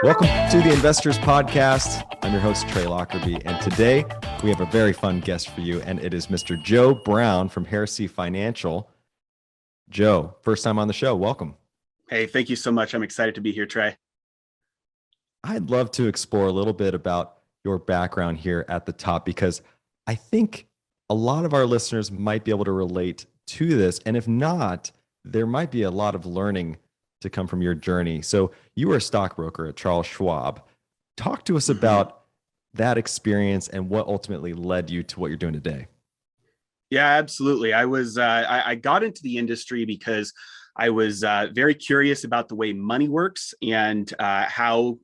Welcome to the Investors Podcast. I'm your host, Trey Lockerbie, and today we have a very fun guest for you, and it is Mr. Joe Brown from Heresy Financial. Joe, first time on the show. Welcome. Hey, thank you so much. I'm excited to be here, Trey. I'd love to explore a little bit about your background here at the top, because I think a lot of our listeners might be able to relate to this, and if not, there might be a lot of learning to come from your journey. So you were a stockbroker at Charles Schwab. Talk to us about that experience and what ultimately led you to what you're doing today. Yeah, absolutely. I got into the industry because I was very curious about the way money works and how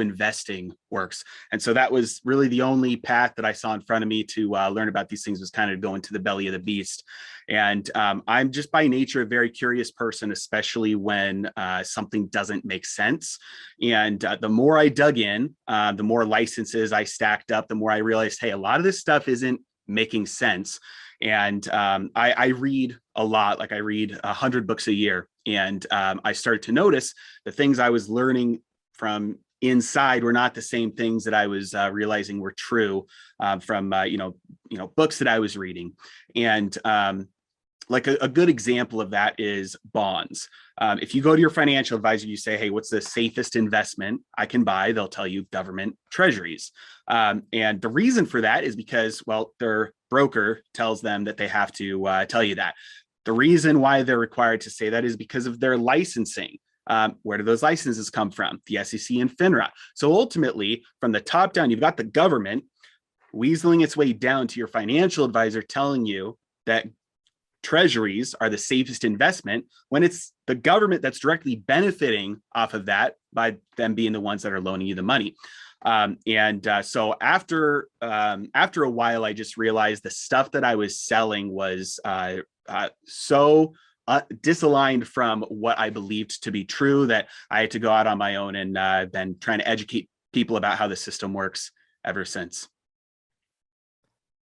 investing works. And so that was really the only path that I saw in front of me to learn about these things, was kind of going to the belly of the beast. And I'm just by nature a very curious person, especially when something doesn't make sense. And the more I dug in, the more licenses I stacked up, the more I realized, hey, a lot of this stuff isn't making sense. And I read a lot, like I read 100 books a year. And I started to notice the things I was learning from inside were not the same things that I was realizing were true from books that I was reading. And like a good example of that is bonds. If you go to your financial advisor, you say, hey, what's the safest investment I can buy? They'll tell you government treasuries. And the reason for that is because, well, their broker tells them that they have to tell you that. The reason why they're required to say that is because of their licensing. Where do those licenses come from? The SEC and FINRA. So ultimately, from the top down, you've got the government weaseling its way down to your financial advisor telling you that treasuries are the safest investment, when it's the government that's directly benefiting off of that by them being the ones that are loaning you the money. So after a while, I just realized the stuff that I was selling was so disaligned from what I believed to be true that I had to go out on my own, and been trying to educate people about how the system works ever since.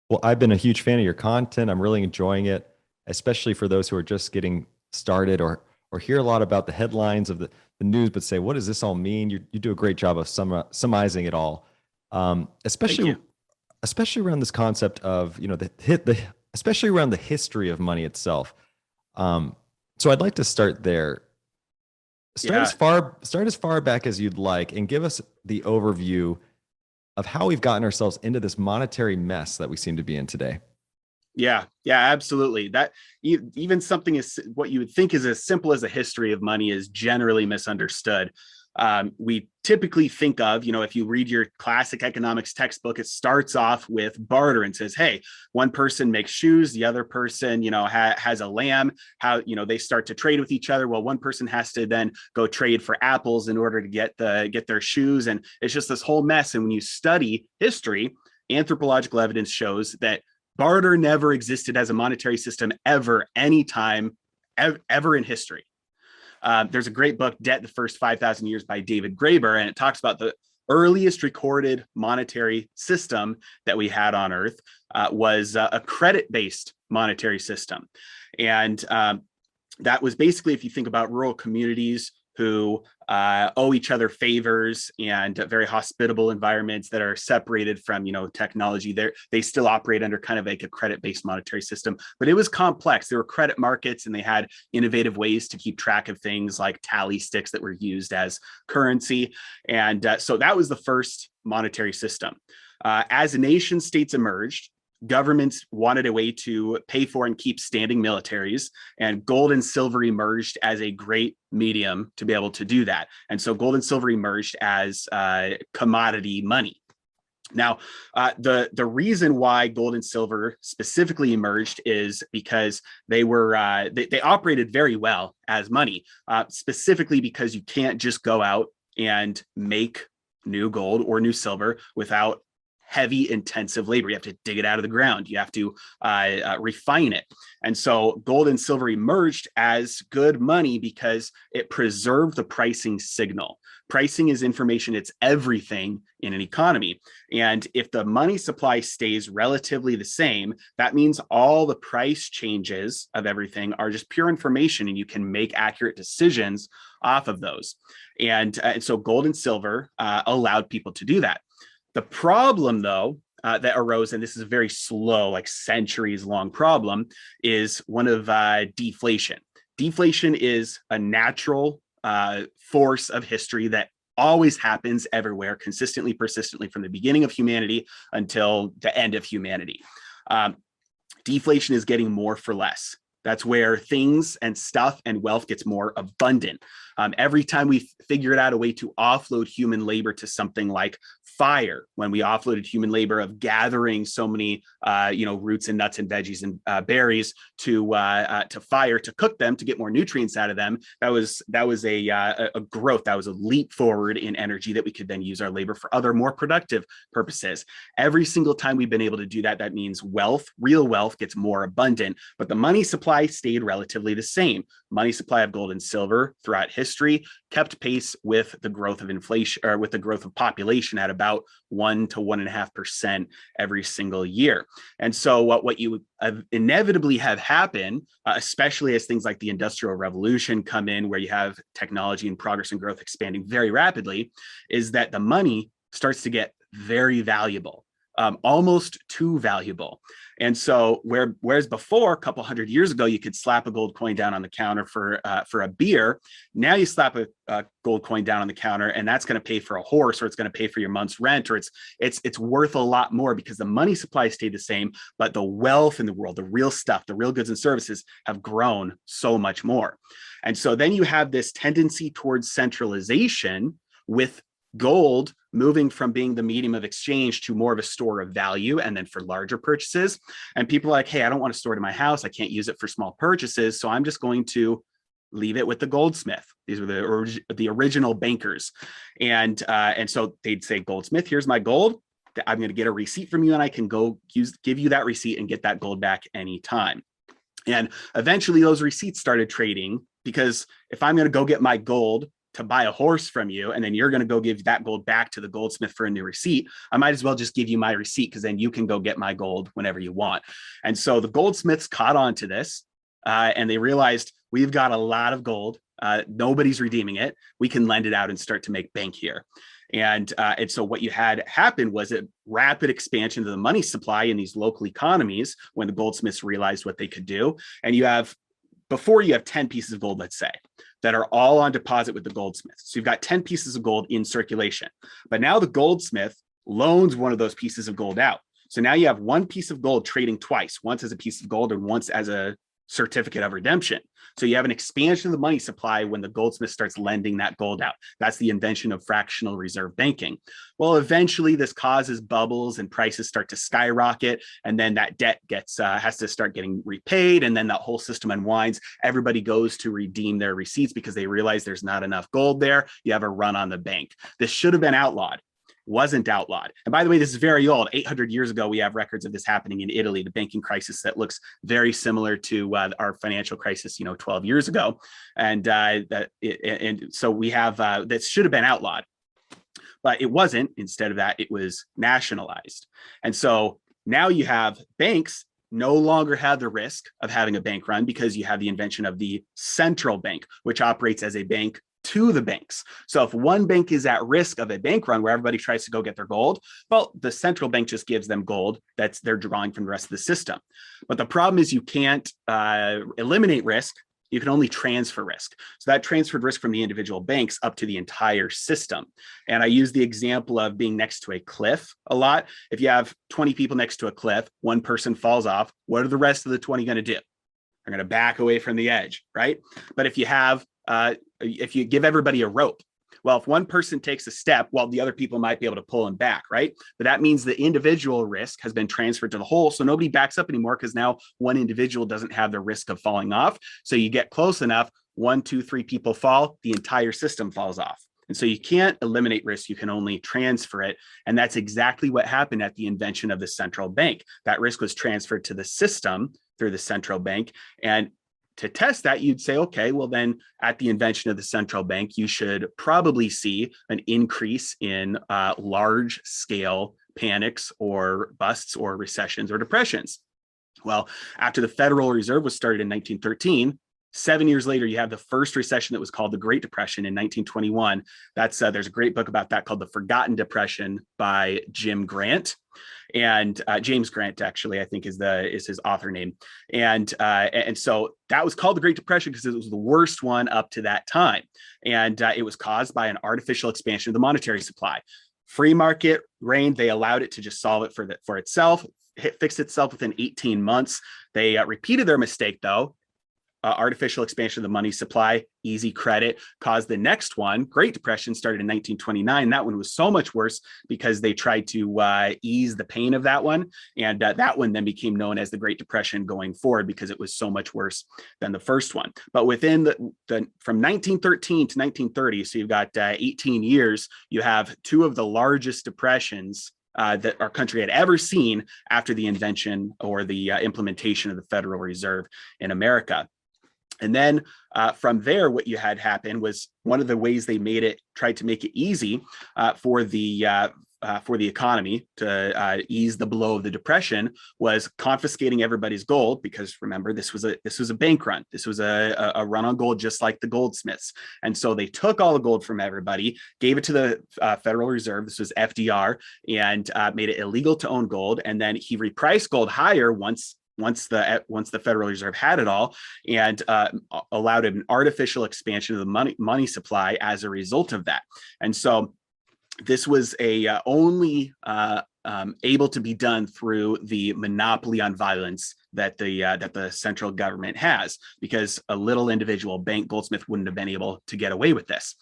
Well, I've been a huge fan of your content. I'm really enjoying it, especially for those who are just getting started or hear a lot about the headlines of the news, but say, what does this all mean? You do a great job of summarizing it all, especially around this concept of, especially around the history of money itself. So I'd like to start there. Start as far back as you'd like, and give us the overview of how we've gotten ourselves into this monetary mess that we seem to be in today. Yeah, absolutely. That even something is what you would think is as simple as a history of money is generally misunderstood. We typically think of, if you read your classic economics textbook, it starts off with barter and says, hey, one person makes shoes, the other person, has a lamb, how, they start to trade with each other. Well, one person has to then go trade for apples in order to get their shoes. And it's just this whole mess. And when you study history, anthropological evidence shows that barter never existed as a monetary system ever, anytime, ever in history. There's a great book, Debt, the First 5,000 Years by David Graeber, and it talks about the earliest recorded monetary system that we had on Earth was a credit-based monetary system. And that was basically, if you think about rural communities who owe each other favors and very hospitable environments that are separated from, technology, they still operate under kind of like a credit-based monetary system, but it was complex. There were credit markets, and they had innovative ways to keep track of things like tally sticks that were used as currency. And so that was the first monetary system. As nation states emerged, governments wanted a way to pay for and keep standing militaries, and gold and silver emerged as a great medium to be able to do that. And so gold and silver emerged as commodity money. Now, the reason why gold and silver specifically emerged is because they were they operated very well as money, specifically because you can't just go out and make new gold or new silver without heavy intensive labor. You have to dig it out of the ground. You have to refine it. And so gold and silver emerged as good money because it preserved the pricing signal. Pricing is information. It's everything in an economy. And if the money supply stays relatively the same, that means all the price changes of everything are just pure information, and you can make accurate decisions off of those. And so gold and silver allowed people to do that. The problem, though, that arose, and this is a very slow, like centuries long problem, is one of deflation. Deflation is a natural force of history that always happens everywhere, consistently, persistently, from the beginning of humanity until the end of humanity. Deflation is getting more for less. That's where things and stuff and wealth gets more abundant. Every time we figured out a way to offload human labor to something like fire, when we offloaded human labor of gathering so many, roots and nuts and veggies and berries to fire to cook them to get more nutrients out of them, that was a growth. That was a leap forward in energy that we could then use our labor for other more productive purposes. Every single time we've been able to do that, that means wealth, real wealth, gets more abundant, but the money supply stayed relatively the same. Money supply of gold and silver throughout history kept pace with the growth of inflation, or with the growth of population, at about 1 to 1.5% every single year. And so what you inevitably have happen, especially as things like the Industrial Revolution come in, where you have technology and progress and growth expanding very rapidly, is that the money starts to get very valuable. Almost too valuable. And so whereas before, a couple hundred years ago, you could slap a gold coin down on the counter for a beer, now you slap a gold coin down on the counter and that's going to pay for a horse, or it's going to pay for your month's rent, or it's worth a lot more, because the money supply stayed the same, but the wealth in the world, the real stuff, the real goods and services have grown so much more. And so then you have this tendency towards centralization, with gold moving from being the medium of exchange to more of a store of value, and then for larger purchases. And people are like, hey, I don't want to store it in my house. I can't use it for small purchases. So I'm just going to leave it with the goldsmith. These were the original bankers. And so they'd say, goldsmith, here's my gold. I'm going to get a receipt from you, and I can go give you that receipt and get that gold back anytime. And eventually those receipts started trading, because if I'm going to go get my gold to buy a horse from you, and then you're going to go give that gold back to the goldsmith for a new receipt, I might as well just give you my receipt, because then you can go get my gold whenever you want. And so the goldsmiths caught on to this, and they realized, we've got a lot of gold. Nobody's redeeming it. We can lend it out and start to make bank here. And so what you had happen was a rapid expansion of the money supply in these local economies when the goldsmiths realized what they could do. And before you have 10 pieces of gold, let's say, that are all on deposit with the goldsmith. So you've got 10 pieces of gold in circulation, but now the goldsmith loans one of those pieces of gold out. So now you have one piece of gold trading twice, once as a piece of gold and once as a certificate of redemption. So you have an expansion of the money supply when the goldsmith starts lending that gold out. That's the invention of fractional reserve banking. Well, eventually this causes bubbles and prices start to skyrocket, and then that debt has to start getting repaid, and then that whole system unwinds. Everybody goes to redeem their receipts because they realize there's not enough gold there. You have a run on the bank. This should have been outlawed. Wasn't outlawed. And by the way, this is very old. 800 years ago, we have records of this happening in Italy, the banking crisis that looks very similar to our financial crisis, 12 years ago. And so we have that should have been outlawed, but it wasn't. Instead of that, it was nationalized. And so now you have banks no longer have the risk of having a bank run, because you have the invention of the central bank, which operates as a bank to the banks. So if one bank is at risk of a bank run where everybody tries to go get their gold, well, the central bank just gives them gold that's they're drawing from the rest of the system. But the problem is you can't eliminate risk. You can only transfer risk. So that transferred risk from the individual banks up to the entire system. And I use the example of being next to a cliff a lot. If you have 20 people next to a cliff, one person falls off, what are the rest of the 20 going to do? They're going to back away from the edge, right? But if you give everybody a rope, well, if one person takes a step, well, the other people might be able to pull him back, right? But that means the individual risk has been transferred to the whole. So nobody backs up anymore, because now one individual doesn't have the risk of falling off. So you get close enough, 1, 2, 3 people fall, the entire system falls off. And so you can't eliminate risk, you can only transfer it. And that's exactly what happened at the invention of the central bank. That risk was transferred to the system through the central bank. And to test that, you'd say, okay, well, then at the invention of the central bank, you should probably see an increase in large scale panics or busts or recessions or depressions. Well, after the Federal Reserve was started in 1913, 7 years later, you have the first recession that was called the Great Depression in 1921. There's a great book about that called The Forgotten Depression by Jim Grant. And James Grant, actually, I think is his author name. And so that was called the Great Depression because it was the worst one up to that time. And it was caused by an artificial expansion of the monetary supply. Free market reigned. They allowed it to just solve it for itself, fixed itself within 18 months. They repeated their mistake, though. Artificial expansion of the money supply, easy credit caused the next one. Great Depression started in 1929. That one was so much worse because they tried to ease the pain of that one. And that one then became known as the Great Depression going forward because it was so much worse than the first one. But within from 1913 to 1930, so you've got 18 years, you have two of the largest depressions that our country had ever seen after the invention or the implementation of the Federal Reserve in America. And then from there, what you had happen was one of the ways they tried to make it easy for the economy to ease the blow of the depression was confiscating everybody's gold, because remember, this was a bank run. This was a run on gold, just like the goldsmiths. And so they took all the gold from everybody, gave it to the Federal Reserve. This was FDR, and made it illegal to own gold. And then he repriced gold higher once the Federal Reserve had it all, and allowed an artificial expansion of the money supply as a result of that. And so this was only able to be done through the monopoly on violence that the central government has, because a little individual bank, Goldsmith, wouldn't have been able to get away with this.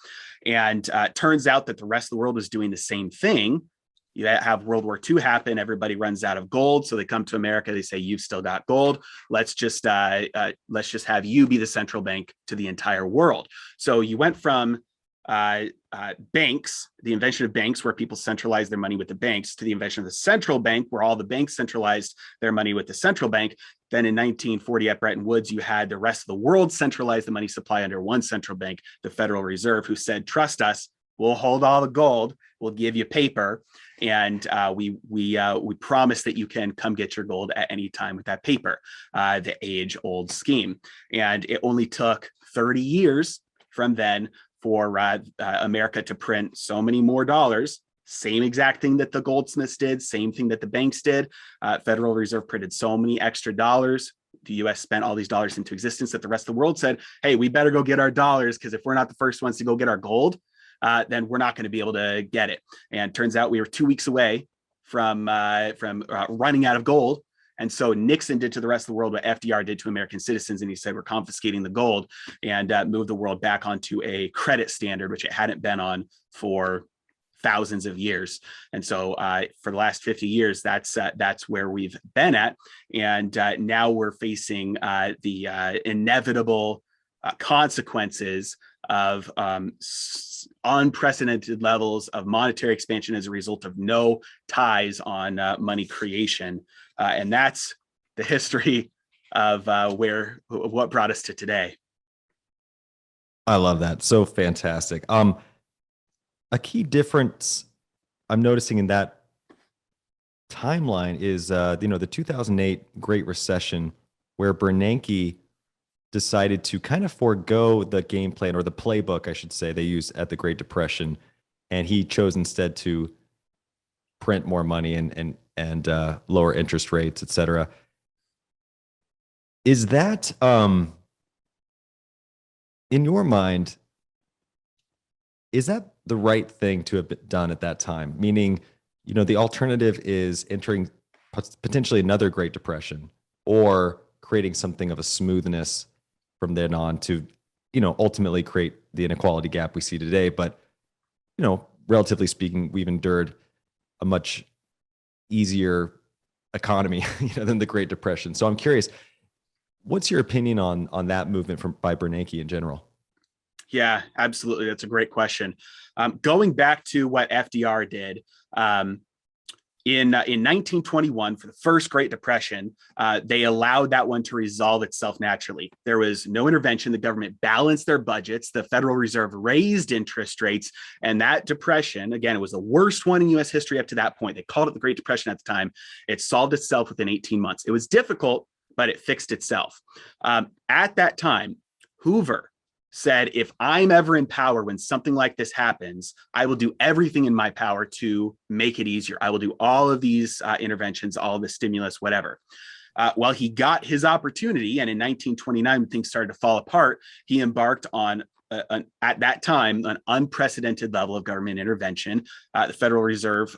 And it turns out that the rest of the world was doing the same thing. You have World War II happen. Everybody runs out of gold, so they come to America. They say, "You've still got gold. Let's just have you be the central bank to the entire world." So you went from banks, the invention of banks, where people centralized their money with the banks, to the invention of the central bank, where all the banks centralized their money with the central bank. Then in 1940 at Bretton Woods, you had the rest of the world centralize the money supply under one central bank, the Federal Reserve, who said, "Trust us. We'll hold all the gold. We'll give you paper, and we promise that you can come get your gold at any time with that paper." The age-old scheme, and it only took 30 years from then for America to print so many more dollars. Same exact thing that the goldsmiths did, same thing that the banks did. Federal Reserve printed so many extra dollars. The US spent all these dollars into existence that the rest of the world said, "Hey, we better go get our dollars, because if we're not the first ones to go get our gold, then we're not going to be able to get it." And turns out we were 2 weeks away from running out of gold. And so Nixon did to the rest of the world what FDR did to American citizens. And he said, "We're confiscating the gold," and moved the world back onto a credit standard, which it hadn't been on for thousands of years. And so for the last 50 years, that's where we've been at. And now we're facing the inevitable consequences of unprecedented levels of monetary expansion as a result of no ties on money creation. And that's the history of what brought us to today. I love that. So fantastic. A key difference I'm noticing in that timeline is, the 2008 Great Recession, where Bernanke decided to kind of forego the game plan, or the playbook, I should say, they used at the Great Depression, and he chose instead to print more money and lower interest rates, et cetera. Is that, in your mind, is that the right thing to have been done at that time? Meaning, the alternative is entering potentially another Great Depression, or creating something of a smoothness from then on to, ultimately create the inequality gap we see today. But, relatively speaking, we've endured a much easier economy, than the Great Depression. So I'm curious, what's your opinion on that movement by Bernanke in general? Yeah, absolutely. That's a great question. Going back to what FDR did, in 1921, for the first Great Depression, they allowed that one to resolve itself naturally. There was no intervention. The government balanced their budgets. The Federal Reserve raised interest rates. And that depression, again, it was the worst one in US history up to that point. They called it the Great Depression at the time. It solved itself within 18 months. It was difficult, but it fixed itself. At that time, Hoover said, if I'm ever in power when something like this happens, I will do everything in my power to make it easier. I will do all of these interventions, all of the stimulus, whatever. Well, he got his opportunity, and in 1929, when things started to fall apart, he embarked on at that time, an unprecedented level of government intervention. The Federal Reserve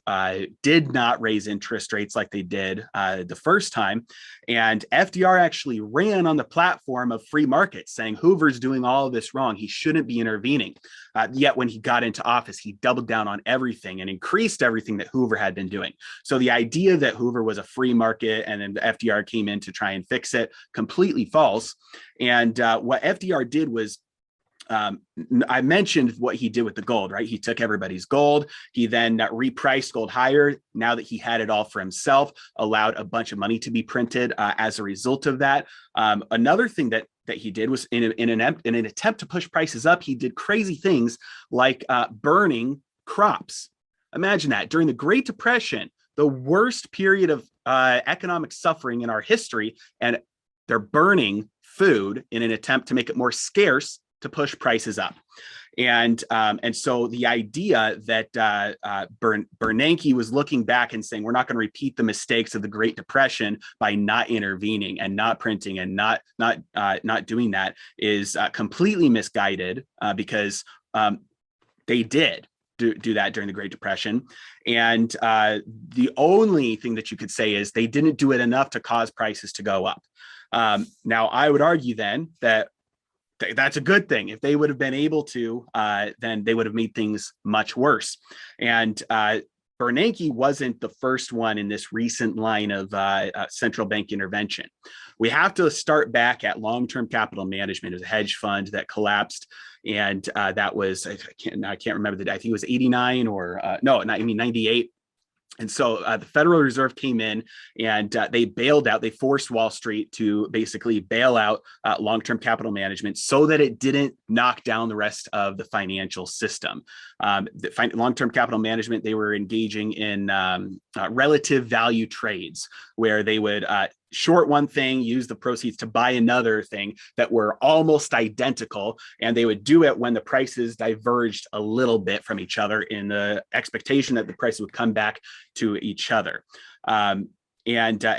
did not raise interest rates like they did the first time. And FDR actually ran on the platform of free markets, saying Hoover's doing all of this wrong. He shouldn't be intervening. Yet when he got into office, he doubled down on everything and increased everything that Hoover had been doing. So the idea that Hoover was a free market and then the FDR came in to try and fix it, completely false. And what FDR did was, I mentioned what he did with the gold, right? He took everybody's gold. He then repriced gold higher. Now that he had it all for himself, allowed a bunch of money to be printed as a result of that. Another thing that he did was in an attempt to push prices up, he did crazy things like burning crops. Imagine that during the Great Depression, the worst period of economic suffering in our history, and they're burning food in an attempt to make it more scarce to push prices up. And so the idea that Bernanke was looking back and saying, we're not going to repeat the mistakes of the Great Depression by not intervening and not printing and not doing that is completely misguided because they did do that during the Great Depression. And the only thing that you could say is they didn't do it enough to cause prices to go up. Now, I would argue then that that's a good thing. If they would have been able to, then they would have made things much worse. And Bernanke wasn't the first one in this recent line of central bank intervention. We have to start back at long-term capital management. It was a hedge fund that collapsed. And that was, I can't remember I think it was 89 or no, not, I mean 98. And so the Federal Reserve came in and they bailed out, they forced Wall Street to basically bail out long-term capital management so that it didn't knock down the rest of the financial system. Long-term capital management, they were engaging in relative value trades where they would short one thing, use the proceeds to buy another thing that were almost identical. And they would do it when the prices diverged a little bit from each other in the expectation that the prices would come back to each other. And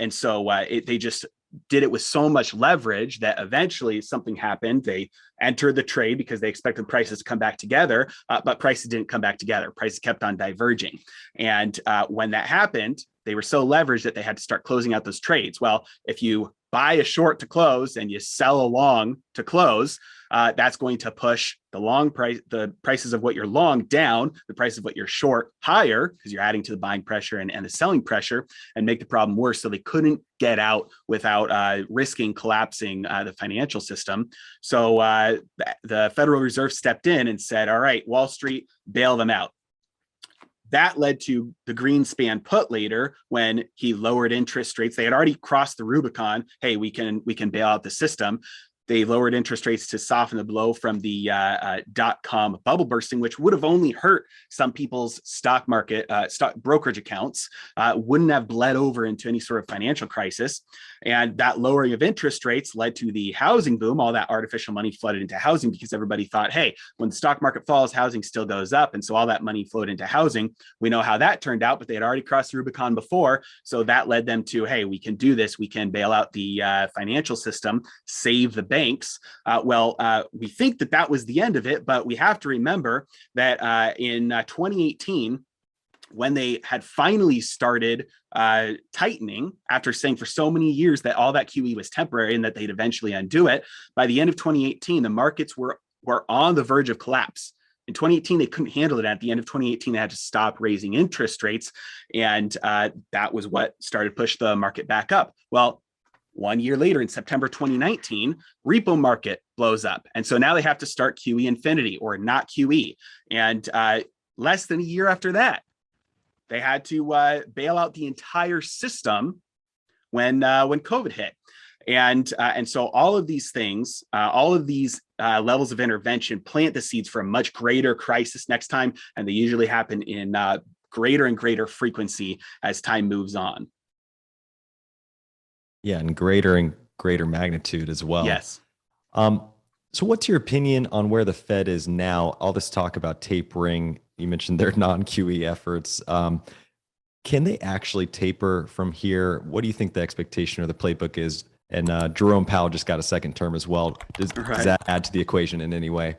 so they just did it with so much leverage that eventually something happened. They entered the trade because they expected prices to come back together, but prices didn't come back together. Prices kept on diverging. And when that happened, they were so leveraged that they had to start closing out those trades. Well, if you buy a short to close and you sell a long to close, that's going to push the prices of what you're long down, the price of what you're short higher, because you're adding to the buying pressure and the selling pressure, and make the problem worse. So they couldn't get out without risking collapsing the financial system. So the Federal Reserve stepped in and said, all right, Wall Street, bail them out. That led to the Greenspan put later when he lowered interest rates. They had already crossed the Rubicon. Hey, we can bail out the system. They lowered interest rates to soften the blow from the dot-com bubble bursting, which would have only hurt some people's stock brokerage accounts, wouldn't have bled over into any sort of financial crisis. And that lowering of interest rates led to the housing boom. All that artificial money flooded into housing because everybody thought, hey, when the stock market falls, housing still goes up. And so all that money flowed into housing. We know how that turned out, but they had already crossed the Rubicon before. So that led them to, hey, we can do this. We can bail out the financial system, save the banks. We think that was the end of it, but we have to remember that in 2018, when they had finally started tightening after saying for so many years that all that QE was temporary and that they'd eventually undo it, by the end of 2018, the markets were on the verge of collapse. In 2018, they couldn't handle it. At the end of 2018, they had to stop raising interest rates. And that was what started to push the market back up. Well, 1 year later, in September 2019, repo market blows up. And so now they have to start QE infinity or not QE. And less than a year after that, they had to bail out the entire system when COVID hit. And so all of these things, all of these levels of intervention plant the seeds for a much greater crisis next time. And they usually happen in greater and greater frequency as time moves on. Yeah, and greater magnitude as well. Yes. So what's your opinion on where the Fed is now? All this talk about tapering, you mentioned their non-QE efforts. Can they actually taper from here? What do you think the expectation or the playbook is? And Jerome Powell just got a second term as well. Does that add to the equation in any way?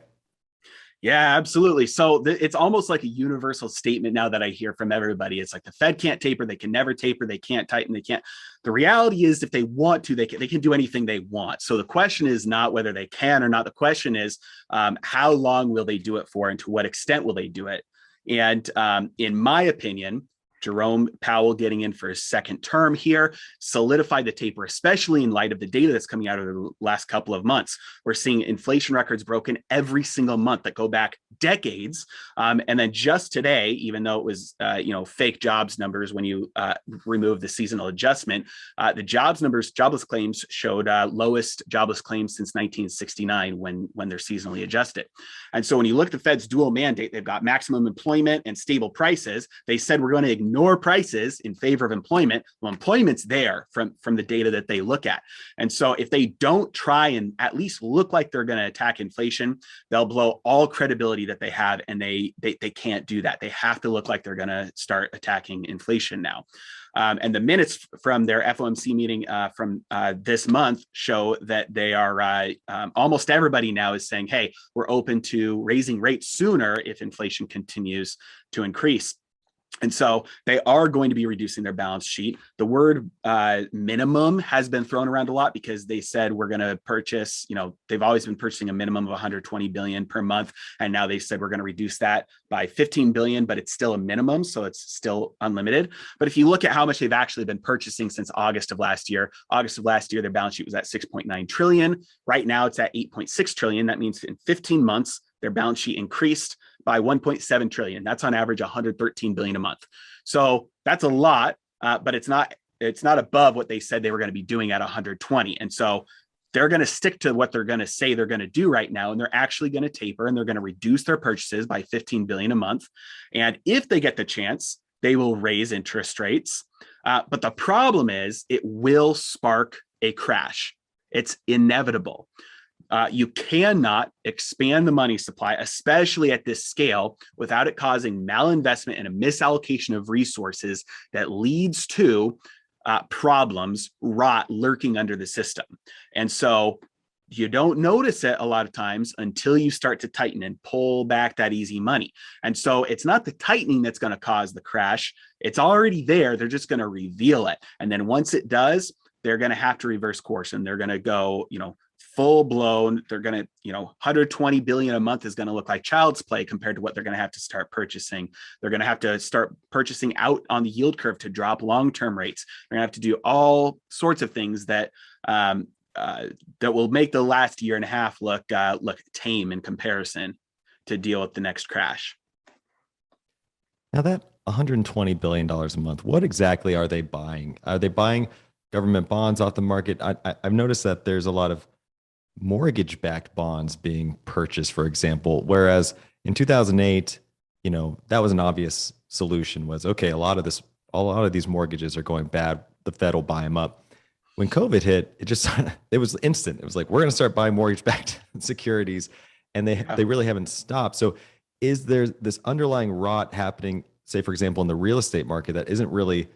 Yeah, absolutely. So it's almost like a universal statement now that I hear from everybody. It's like the Fed can't taper, they can never taper, they can't tighten, they can't. The reality is if they want to, they can do anything they want. So the question is not whether they can or not. The question is how long will they do it for and to what extent will they do it? And in my opinion, Jerome Powell getting in for his second term here solidified the taper, especially in light of the data that's coming out of the last couple of months. We're seeing inflation records broken every single month that go back decades. And then just today, even though it was fake jobs numbers when you remove the seasonal adjustment, the jobless claims showed lowest jobless claims since 1969 when they're seasonally adjusted. And so when you look at the Fed's dual mandate, they've got maximum employment and stable prices. They said we're going to ignore prices in favor of employment. Well, employment's there from the data that they look at. And so if they don't try and at least look like they're going to attack inflation, they'll blow all credibility that they have, and they can't do that. They have to look like they're going to start attacking inflation now. And the minutes from their FOMC meeting from this month show that they are almost everybody now is saying, hey, we're open to raising rates sooner if inflation continues to increase. And so they are going to be reducing their balance sheet. The word minimum has been thrown around a lot because they said we're going to purchase, they've always been purchasing a minimum of 120 billion per month. And now they said we're going to reduce that by 15 billion, but it's still a minimum. So it's still unlimited. But if you look at how much they've actually been purchasing since August of last year, their balance sheet was at 6.9 trillion. Right now it's at 8.6 trillion. That means in 15 months, their balance sheet increased by 1.7 trillion. That's on average 113 billion a month. So that's a lot, but it's not above what they said they were going to be doing at 120. And so they're going to stick to what they're going to say they're going to do right now. And they're actually going to taper, and they're going to reduce their purchases by 15 billion a month. And if they get the chance, they will raise interest rates. But the problem is it will spark a crash. It's inevitable. You cannot expand the money supply, especially at this scale, without it causing malinvestment and a misallocation of resources that leads to problems, rot lurking under the system. And so you don't notice it a lot of times until you start to tighten and pull back that easy money. And so it's not the tightening that's going to cause the crash. It's already there. They're just going to reveal it. And then once it does, they're going to have to reverse course, and they're going to go, full blown. They're going to, 120 billion a month is going to look like child's play compared to what they're going to have to start purchasing. They're going to have to start purchasing out on the yield curve to drop long-term rates. They're going to have to do all sorts of things that will make the last year and a half look tame in comparison to deal with the next crash. Now that $120 billion a month, what exactly are they buying? Are they buying government bonds off the market? I've noticed that there's a lot of mortgage-backed bonds being purchased, for example, whereas in 2008, that was an obvious solution. Was okay. A lot of these mortgages are going bad. The Fed will buy them up. When COVID hit, it was instant. It was like, we're going to start buying mortgage-backed securities, and they really haven't stopped. So is there this underlying rot happening, say, for example, in the real estate market that isn't really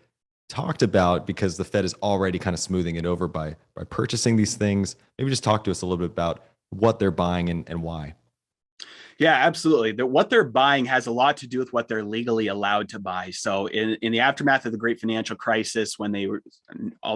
talked about because the Fed is already kind of smoothing it over by purchasing these things? Maybe just talk to us a little bit about what they're buying and why. Yeah, absolutely. What they're buying has a lot to do with what they're legally allowed to buy. So in the aftermath of the great financial crisis, when they were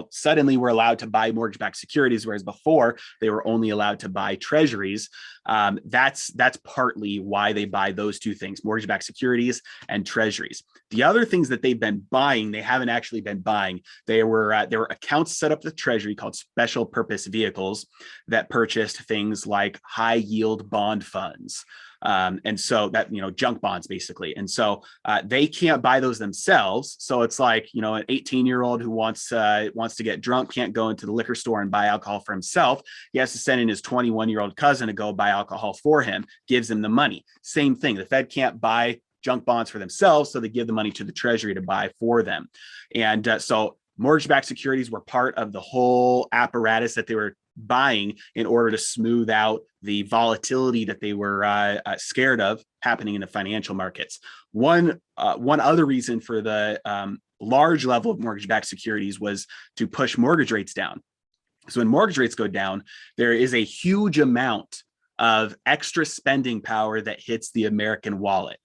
suddenly were allowed to buy mortgage-backed securities, whereas before they were only allowed to buy treasuries, that's partly why they buy those two things, mortgage-backed securities and treasuries. The other things that they've been buying, they haven't actually been buying. There were accounts set up the treasury called special purpose vehicles that purchased things like high yield bond funds. And so that, junk bonds basically. And so they can't buy those themselves. So it's like, an 18-year-old who wants to get drunk can't go into the liquor store and buy alcohol for himself. He has to send in his 21-year-old cousin to go buy alcohol for him, gives him the money. Same thing. The Fed can't buy junk bonds for themselves, so they give the money to the Treasury to buy for them. And so mortgage-backed securities were part of the whole apparatus that they were buying in order to smooth out the volatility that they were scared of happening in the financial markets. One other reason for the large level of mortgage-backed securities was to push mortgage rates down. So when mortgage rates go down, there is a huge amount of extra spending power that hits the American wallet.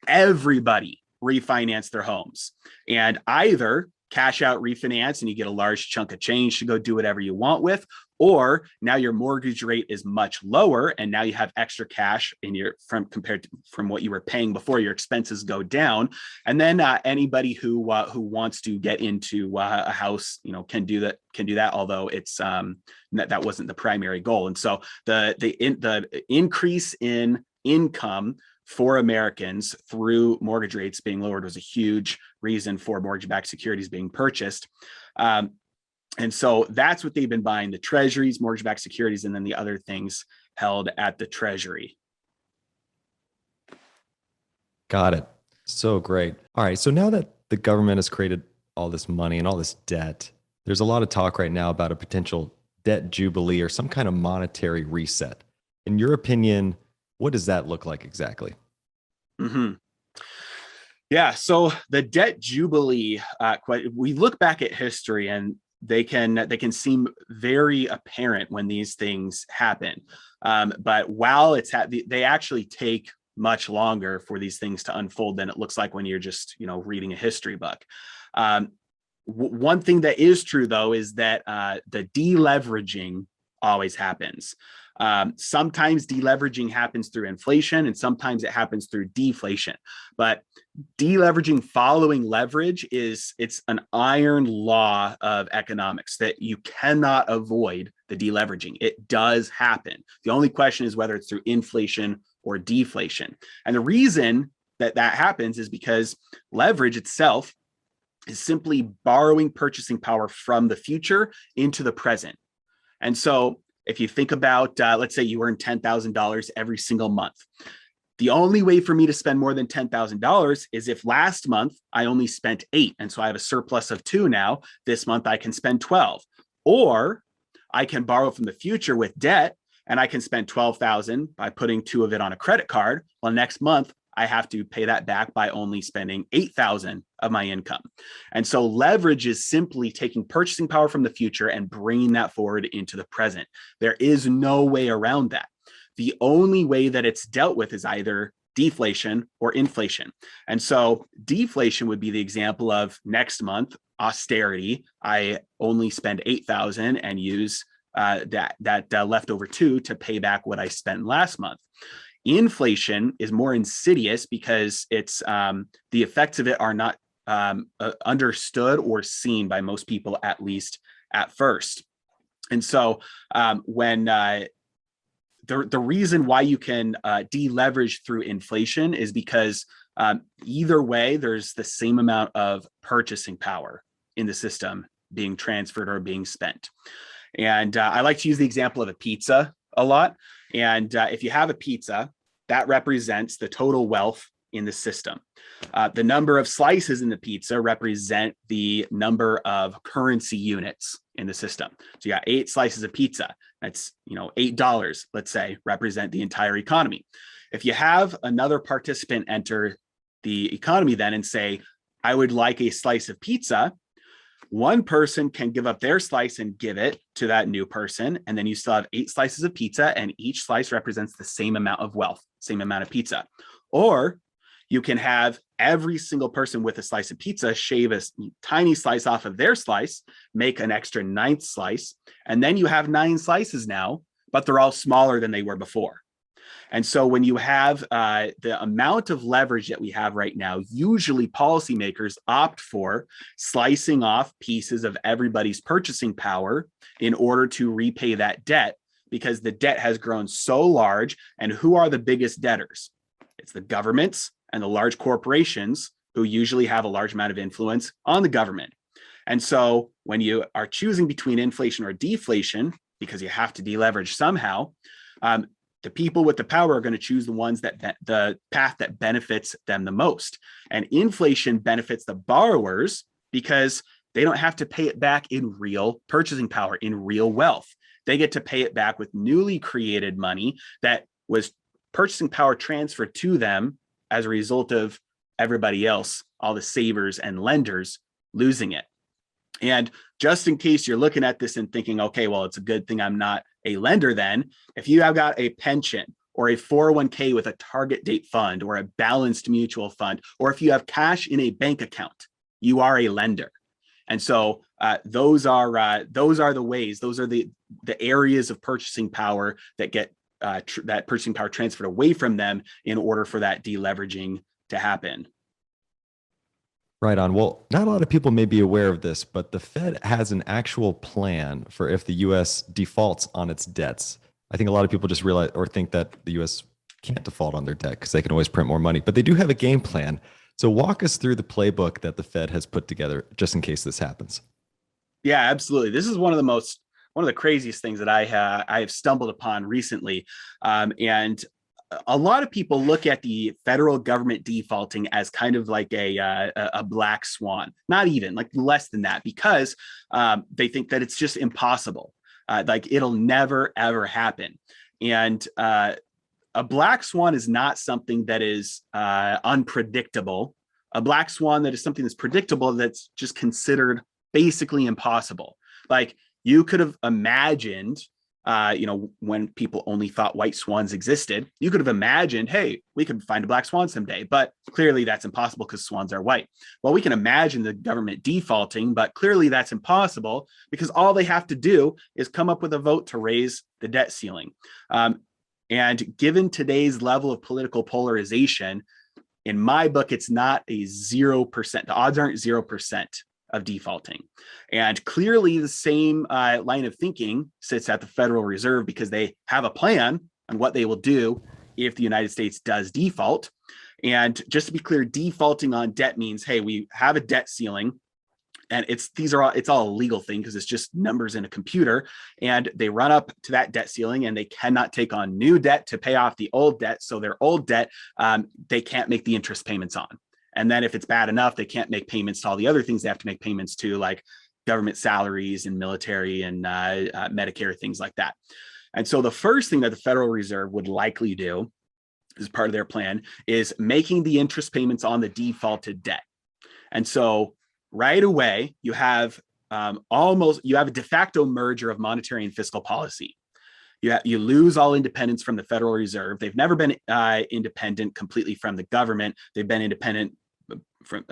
Everybody refinance their homes, and either cash out refinance and you get a large chunk of change to go do whatever you want with, or now your mortgage rate is much lower and now you have extra cash in your compared to what you were paying before. Your expenses go down, and then anybody who wants to get into a house can do that, although it's that wasn't the primary goal. And so the increase in income for Americans through mortgage rates being lowered was a huge reason for mortgage-backed securities being purchased. And so that's what they've been buying: the treasuries, mortgage-backed securities, and then the other things held at the Treasury. Got it. So great. All right. So now that the government has created all this money and all this debt, there's a lot of talk right now about a potential debt jubilee or some kind of monetary reset. In your opinion, what does that look like exactly? Mm-hmm. Yeah, so the debt jubilee, we look back at history and they can seem very apparent when these things happen. But while they actually take much longer for these things to unfold than it looks like when you're just reading a history book. One thing that is true though is that the deleveraging always happens. Sometimes deleveraging happens through inflation and sometimes it happens through deflation. But deleveraging following leverage it's an iron law of economics that you cannot avoid the deleveraging. It does happen. The only question is whether it's through inflation or deflation. And the reason that happens is because leverage itself is simply borrowing purchasing power from the future into the present. And so if you think about, let's say you earn $10,000 every single month. The only way for me to spend more than $10,000 is if last month I only spent 8. And so I have a surplus of 2 now. This month I can spend 12. Or I can borrow from the future with debt and I can spend 12,000 by putting 2 of it on a credit card. Well, next month I have to pay that back by only spending 8,000 of my income. And so leverage is simply taking purchasing power from the future and bringing that forward into the present. There is no way around that. The only way that it's dealt with is either deflation or inflation. And so deflation would be the example of next month, austerity. I only spend 8,000 and use that leftover 2 to pay back what I spent last month. Inflation is more insidious because it's the effects of it are not understood or seen by most people, at least at first. And so when the reason why you can deleverage through inflation is because either way, there's the same amount of purchasing power in the system being transferred or being spent. And I like to use the example of a pizza a lot. And if you have a pizza, that represents the total wealth in the system. The number of slices in the pizza represent the number of currency units in the system. So you got 8 slices of pizza. That's $8, let's say, represent the entire economy. If you have another participant enter the economy then and say, I would like a slice of pizza, one person can give up their slice and give it to that new person. And then you still have 8 slices of pizza, and each slice represents the same amount of wealth, same amount of pizza. Or you can have every single person with a slice of pizza shave a tiny slice off of their slice, make an extra 9th slice, and then you have 9 slices now, but they're all smaller than they were before. And so when you have the amount of leverage that we have right now, usually policymakers opt for slicing off pieces of everybody's purchasing power in order to repay that debt, because the debt has grown so large. And who are the biggest debtors? It's the governments and the large corporations, who usually have a large amount of influence on the government. And so when you are choosing between inflation or deflation, because you have to deleverage somehow, the people with the power are going to choose the ones that the path that benefits them the most. And inflation benefits the borrowers because they don't have to pay it back in real purchasing power, in real wealth. They get to pay it back with newly created money that was purchasing power transferred to them as a result of everybody else, all the savers and lenders, losing it. And just in case you're looking at this and thinking, okay, well, it's a good thing I'm not a lender then, if you have got a pension or a 401k with a target date fund or a balanced mutual fund, or if you have cash in a bank account, you are a lender. And so those are the ways, those are the areas of purchasing power that get that purchasing power transferred away from them in order for that deleveraging to happen. Right on. Well, not a lot of people may be aware of this, but the Fed has an actual plan for if the U.S. defaults on its debts. I think a lot of people just realize or think that the U.S. can't default on their debt because they can always print more money, but they do have a game plan. So walk us through the playbook that the Fed has put together just in case this happens. Yeah, absolutely. This is one of the craziest things that I have stumbled upon recently. And a lot of people look at the federal government defaulting as kind of like a black swan, not even, like less than that, because they think that it's just impossible. Like it'll never, ever happen. And a black swan is not something that is unpredictable. A black swan that is something that's predictable, that's just considered basically impossible. Like you could have imagined, when people only thought white swans existed, you could have imagined, hey, we could find a black swan someday, but clearly that's impossible because swans are white. Well, we can imagine the government defaulting, but clearly that's impossible because all they have to do is come up with a vote to raise the debt ceiling. And given today's level of political polarization, in my book, it's not a 0%. The odds aren't 0% of defaulting. And clearly the same line of thinking sits at the Federal Reserve, because they have a plan on what they will do if the United States does default. And just to be clear, defaulting on debt means, hey, we have a debt ceiling, and it's all a legal thing because it's just numbers in a computer, and they run up to that debt ceiling and they cannot take on new debt to pay off the old debt. So their old debt, they can't make the interest payments on. And then if it's bad enough, they can't make payments to all the other things they have to make payments to, like government salaries and military and Medicare, things like that. And so the first thing that the Federal Reserve would likely do as part of their plan is making the interest payments on the defaulted debt. And so right away, you have a de facto merger of monetary and fiscal policy. You lose all independence from the Federal Reserve. They've never been independent completely from the government. They've been independent from,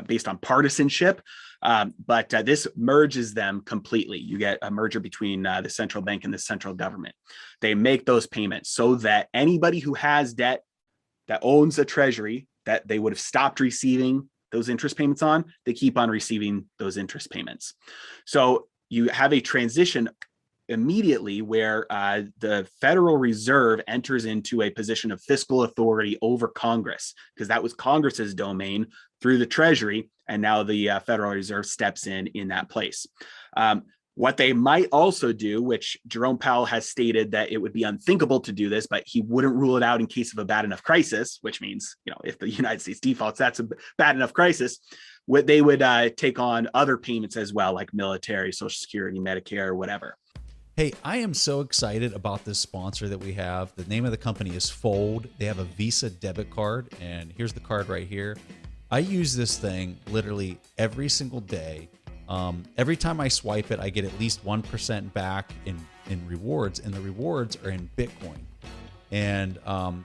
based on partisanship, but this merges them completely. You get a merger between the central bank and the central government. They make those payments so that anybody who has debt that owns a treasury that they would have stopped receiving those interest payments on, they keep on receiving those interest payments. So you have a transition immediately where the Federal Reserve enters into a position of fiscal authority over Congress, because that was Congress's domain through the Treasury, and now the Federal Reserve steps in that place. What they might also do, which Jerome Powell has stated that it would be unthinkable to do this, but he wouldn't rule it out in case of a bad enough crisis, which means, if the United States defaults, that's a bad enough crisis. They would take on other payments as well, like military, Social Security, Medicare, whatever. Hey, I am so excited about this sponsor that we have. The name of the company is Fold. They have a Visa debit card, and here's the card right here. I use this thing literally every single day. Every time I swipe it, I get at least 1% back in rewards, and the rewards are in Bitcoin. And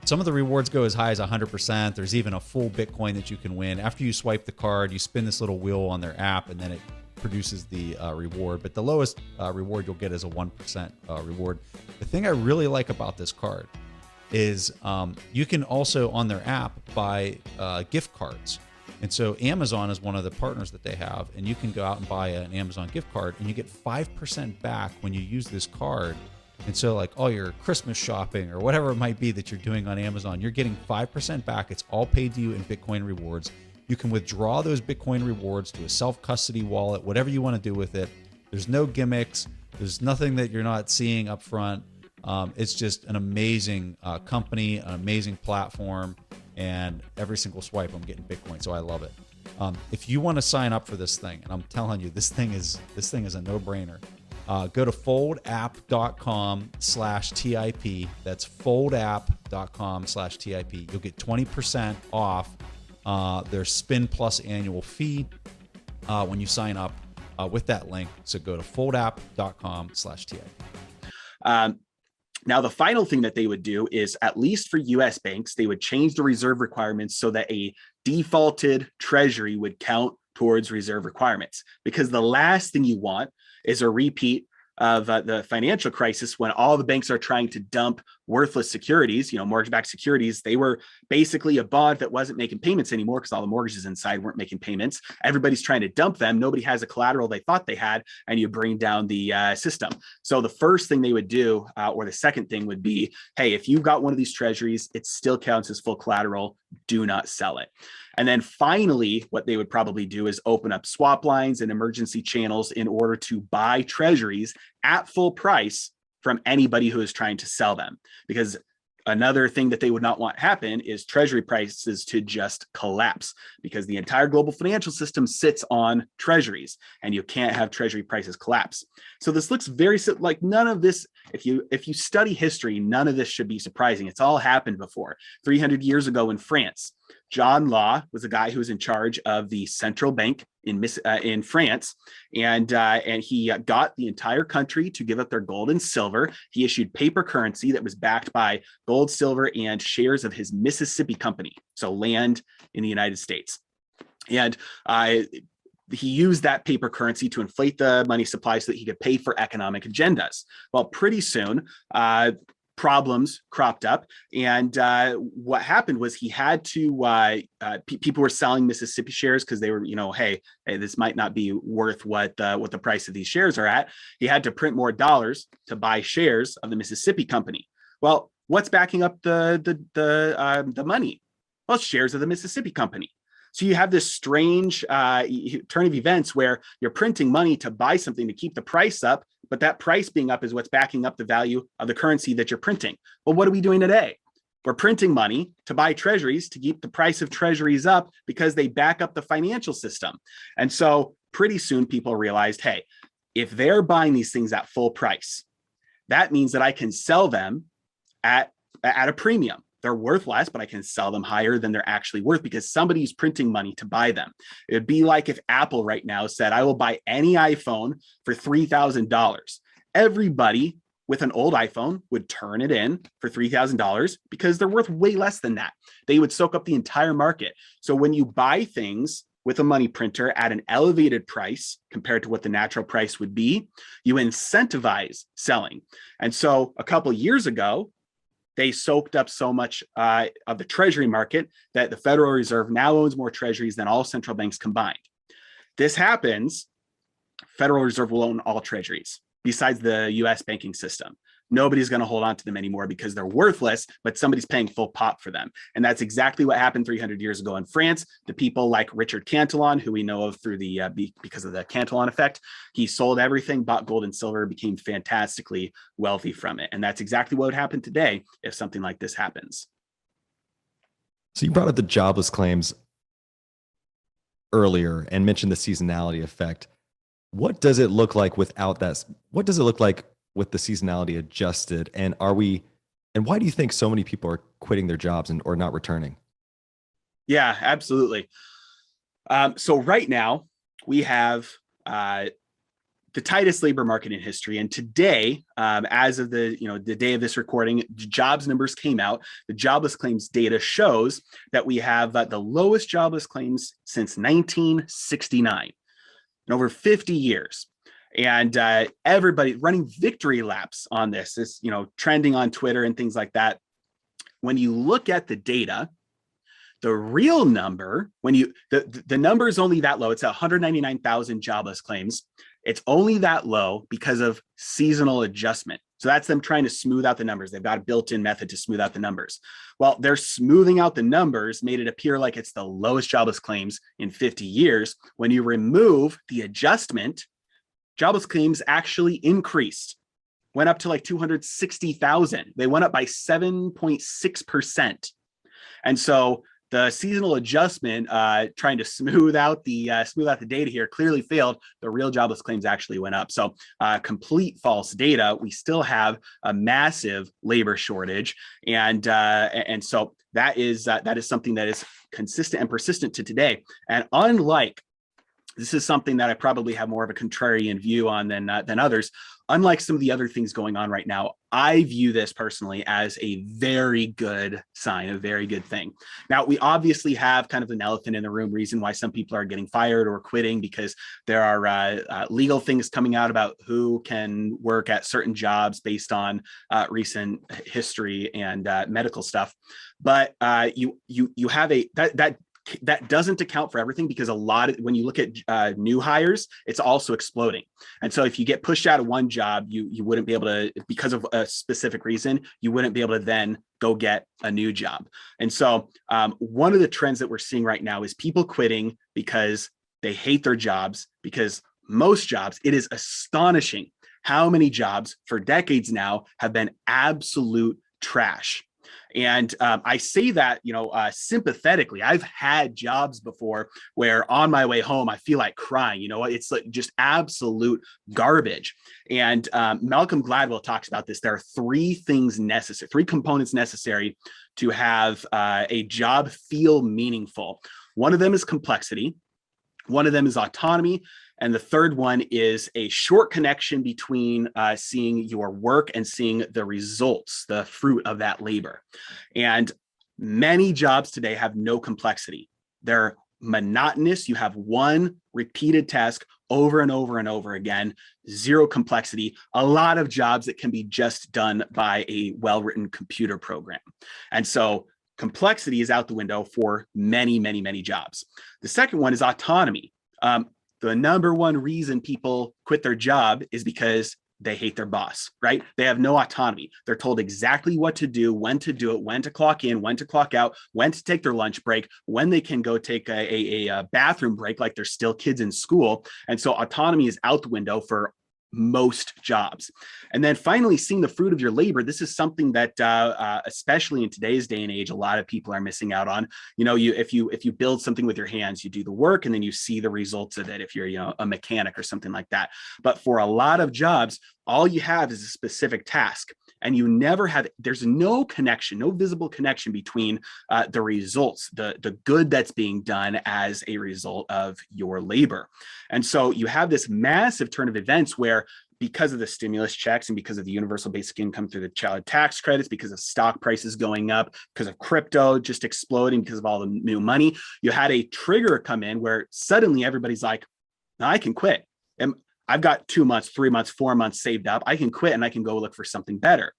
some of the rewards go as high as 100%. There's even a full Bitcoin that you can win. After you swipe the card, you spin this little wheel on their app, and then it produces the reward. But the lowest reward you'll get is a 1% reward. The thing I really like about this card is you can also, on their app, buy gift cards. And so Amazon is one of the partners that they have, and you can go out and buy an Amazon gift card, and you get 5% back when you use this card. And so like all your Christmas shopping or whatever it might be that you're doing on Amazon, you're getting 5% back. It's all paid to you in Bitcoin rewards. You can withdraw those Bitcoin rewards to a self-custody wallet, whatever you want to do with it. There's no gimmicks. There's nothing that you're not seeing up front. It's just an amazing company, an amazing platform, and every single swipe I'm getting Bitcoin, so I love it. If you want to sign up for this thing, and I'm telling you, this thing is a no-brainer. Go to foldapp.com/TIP. That's foldapp.com/TIP. You'll get 20% off their Spin Plus annual fee when you sign up with that link. So go to foldapp.com/TIP. Now, the final thing that they would do is, at least for US banks, they would change the reserve requirements so that a defaulted treasury would count towards reserve requirements. Because the last thing you want is a repeat of the financial crisis, when all the banks are trying to dump worthless securities, mortgage-backed securities. They were basically a bond that wasn't making payments anymore because all the mortgages inside weren't making payments. Everybody's trying to dump them. Nobody has a collateral they thought they had, and you bring down the system. So the first thing they would do, or the second thing would be, hey, if you got one of these treasuries, it still counts as full collateral. Do not sell it. And then finally, what they would probably do is open up swap lines and emergency channels in order to buy treasuries at full price from anybody who is trying to sell them. Because another thing that they would not want happen is treasury prices to just collapse, because the entire global financial system sits on treasuries, and you can't have treasury prices collapse. So this looks very like none of this. If you study history, none of this should be surprising. It's all happened before. 300 years ago in France, John Law was a guy who was in charge of the central bank in France, and he got the entire country to give up their gold and silver. He issued paper currency that was backed by gold, silver, and shares of his Mississippi Company, so land in the United States. And he used that paper currency to inflate the money supply so that he could pay for economic agendas. Well, pretty soon, problems cropped up, and what happened was he had to people were selling Mississippi shares because they were, hey, this might not be worth what the price of these shares are at. He had to print more dollars to buy shares of the Mississippi Company. Well, what's backing up the money? Well, shares of the Mississippi Company. So you have this strange turn of events where you're printing money to buy something to keep the price up, but that price being up is what's backing up the value of the currency that you're printing. Well, what are we doing today? We're printing money to buy treasuries to keep the price of treasuries up because they back up the financial system. And so pretty soon people realized, hey, if they're buying these things at full price, that means that I can sell them at a premium. They're worth less, but I can sell them higher than they're actually worth because somebody's printing money to buy them. It'd be like if Apple right now said, I will buy any iPhone for $3,000. Everybody with an old iPhone would turn it in for $3,000 because they're worth way less than that. They would soak up the entire market. So when you buy things with a money printer at an elevated price compared to what the natural price would be, you incentivize selling. And so a couple of years ago, they soaked up so much of the treasury market that the Federal Reserve now owns more treasuries than all central banks combined. This happens, Federal Reserve will own all treasuries besides the US banking system. Nobody's going to hold on to them anymore because they're worthless, but somebody's paying full pop for them. And that's exactly what happened 300 years ago in France. The people like Richard Cantillon, who we know of through because of the Cantillon effect, he sold everything, bought gold and silver, became fantastically wealthy from it. And that's exactly what would happen today if something like this happens. So you brought up the jobless claims earlier and mentioned the seasonality effect. What does it look like without that? What does it look like with the seasonality adjusted? And why do you think so many people are quitting their jobs or not returning? Yeah, absolutely. So right now we have the tightest labor market in history. And today, as of the day of this recording, jobs numbers came out. The jobless claims data shows that we have the lowest jobless claims since 1969, in over 50 years. And everybody running victory laps on this is, trending on Twitter and things like that. When you look at the data, the real number, the number is only that low. It's 199,000 jobless claims. It's only that low because of seasonal adjustment. So that's them trying to smooth out the numbers. They've got a built-in method to smooth out the numbers. Well, they're smoothing out the numbers, made it appear like it's the lowest jobless claims in 50 years. When you remove the adjustment, jobless claims actually increased, went up to like 260,000. They went up by 7.6%. And so the seasonal adjustment, trying to smooth out the data here, clearly failed. The real jobless claims actually went up. So complete false data. We still have a massive labor shortage, and so that is something that is consistent and persistent to today. And unlike, this is something that I probably have more of a contrarian view on than others. Unlike some of the other things going on right now, I view this personally as a very good sign, a very good thing. Now, we obviously have kind of an elephant in the room reason why some people are getting fired or quitting, because there are legal things coming out about who can work at certain jobs based on recent history and medical stuff. But you have that doesn't account for everything, because when you look at new hires, it's also exploding. And so if you get pushed out of one job, you wouldn't be able to, because of a specific reason, you wouldn't be able to then go get a new job. And so one of the trends that we're seeing right now is people quitting because they hate their jobs, because most jobs, it is astonishing how many jobs for decades now have been absolute trash. And I say that, sympathetically. I've had jobs before where on my way home, I feel like crying. It's like just absolute garbage. And Malcolm Gladwell talks about this. There are three components necessary to have a job feel meaningful. One of them is complexity. One of them is autonomy. And the third one is a short connection between seeing your work and seeing the results, the fruit of that labor. And many jobs today have no complexity. They're monotonous. You have one repeated task over and over and over again, zero complexity, a lot of jobs that can be just done by a well-written computer program. And so complexity is out the window for many, many, many jobs. The second one is autonomy. The number one reason people quit their job is because they hate their boss, right? They have no autonomy. They're told exactly what to do, when to do it, when to clock in, when to clock out, when to take their lunch break, when they can go take a bathroom break like they're still kids in school. And so autonomy is out the window for most jobs. And then finally, seeing the fruit of your labor. This is something that, especially in today's day and age, a lot of people are missing out on. If you build something with your hands, you do the work and then you see the results of it. If you're, a mechanic or something like that. But for a lot of jobs, all you have is a specific task. And you never have, there's no connection, no visible connection between the results, the good that's being done as a result of your labor. And so you have this massive turn of events where, because of the stimulus checks and because of the universal basic income through the child tax credits, because of stock prices going up, because of crypto just exploding, because of all the new money, you had a trigger come in where suddenly everybody's like, no, I can quit. And I've got 2 months, 3 months, 4 months saved up. I can quit and I can go look for something better.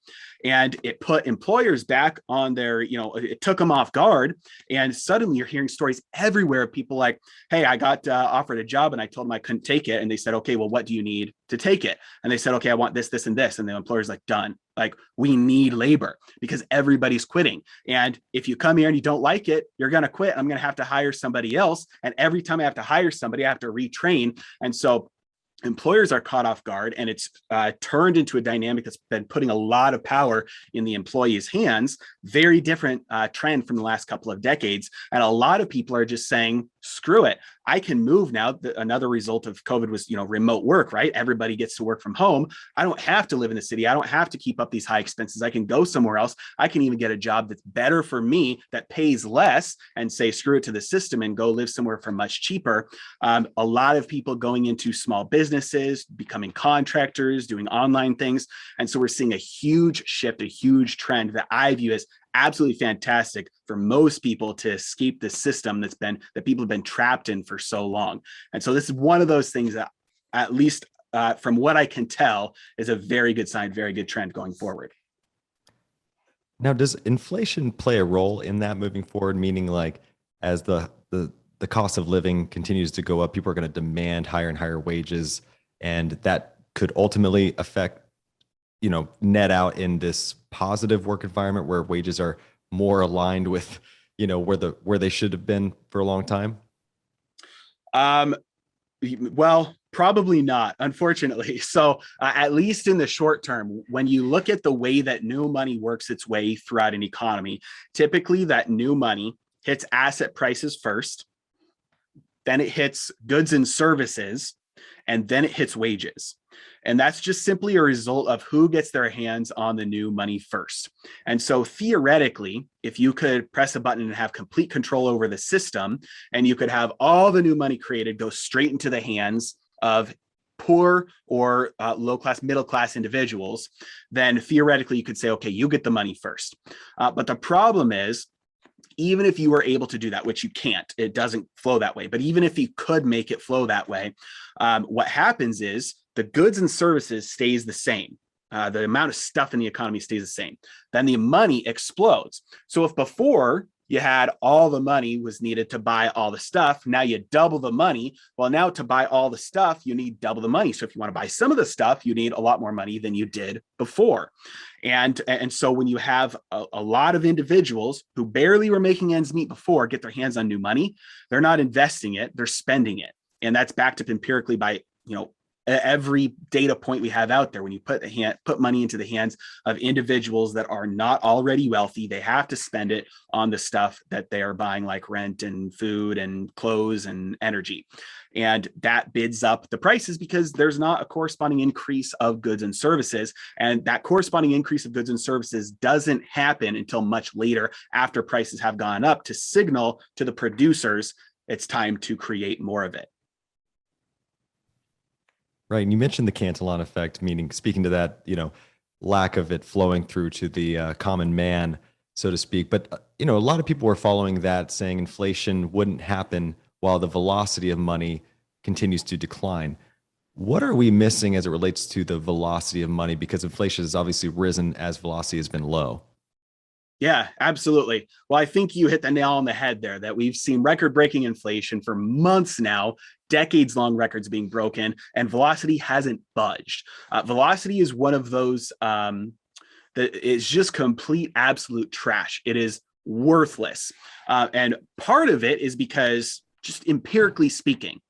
And it put employers back on their, it took them off guard. And suddenly you're hearing stories everywhere of people like, hey, I got offered a job and I told them I couldn't take it. And they said, okay, well, what do you need to take it? And they said, okay, I want this, this, and this. And the employer's like, done. Like, we need labor because everybody's quitting. And if you come here and you don't like it, you're going to quit. I'm going to have to hire somebody else. And every time I have to hire somebody, I have to retrain. And so employers are caught off guard, and it's turned into a dynamic that's been putting a lot of power in the employee's hands. Very different trend from the last couple of decades. And a lot of people are just saying, screw it. I can move now. Another result of COVID was, remote work, right? Everybody gets to work from home. I don't have to live in the city. I don't have to keep up these high expenses. I can go somewhere else. I can even get a job that's better for me, that pays less, and say, screw it to the system and go live somewhere for much cheaper. A lot of people going into small businesses, becoming contractors, doing online things. And so we're seeing a huge shift, a huge trend that I view as absolutely fantastic for most people to escape the system that people have been trapped in for so long. And so this is one of those things that, at least from what I can tell, is a very good sign, very good trend going forward. Now, does inflation play a role in that moving forward? Meaning, like, as the cost of living continues to go up, people are going to demand higher and higher wages, and that could ultimately affect, net out in this positive work environment where wages are more aligned with, where they should have been for a long time? Well, probably not, unfortunately. So at least in the short term, when you look at the way that new money works its way throughout an economy, typically that new money hits asset prices first, then it hits goods and services, and then it hits wages. And that's just simply a result of who gets their hands on the new money first. And so theoretically, if you could press a button and have complete control over the system, and you could have all the new money created go straight into the hands of poor or low class, middle class individuals, then theoretically you could say, okay, you get the money first. But the problem is, even if you were able to do that, which you can't, it doesn't flow that way. But even if you could make it flow that way, what happens is the goods and services stays the same. The amount of stuff in the economy stays the same. Then the money explodes. So if before you had all the money was needed to buy all the stuff, now you double the money. Well, now to buy all the stuff, you need double the money. So if you want to buy some of the stuff, you need a lot more money than you did before. And so when you have a lot of individuals who barely were making ends meet before get their hands on new money, they're not investing it, they're spending it. And that's backed up empirically by, every data point we have out there. When you put money into the hands of individuals that are not already wealthy, they have to spend it on the stuff that they are buying, like rent and food and clothes and energy. And that bids up the prices because there's not a corresponding increase of goods and services. And that corresponding increase of goods and services doesn't happen until much later, after prices have gone up, to signal to the producers it's time to create more of it. Right. And you mentioned the Cantillon effect, meaning, speaking to that, lack of it flowing through to the common man, so to speak. But, a lot of people were following that, saying inflation wouldn't happen while the velocity of money continues to decline. What are we missing as it relates to the velocity of money? Because inflation has obviously risen as velocity has been low. Yeah, absolutely. Well, I think you hit the nail on the head there, that we've seen record-breaking inflation for months now, decades-long records being broken, and velocity hasn't budged. Velocity is one of those that is just complete, absolute trash. It is worthless. And part of it is because, just empirically speaking,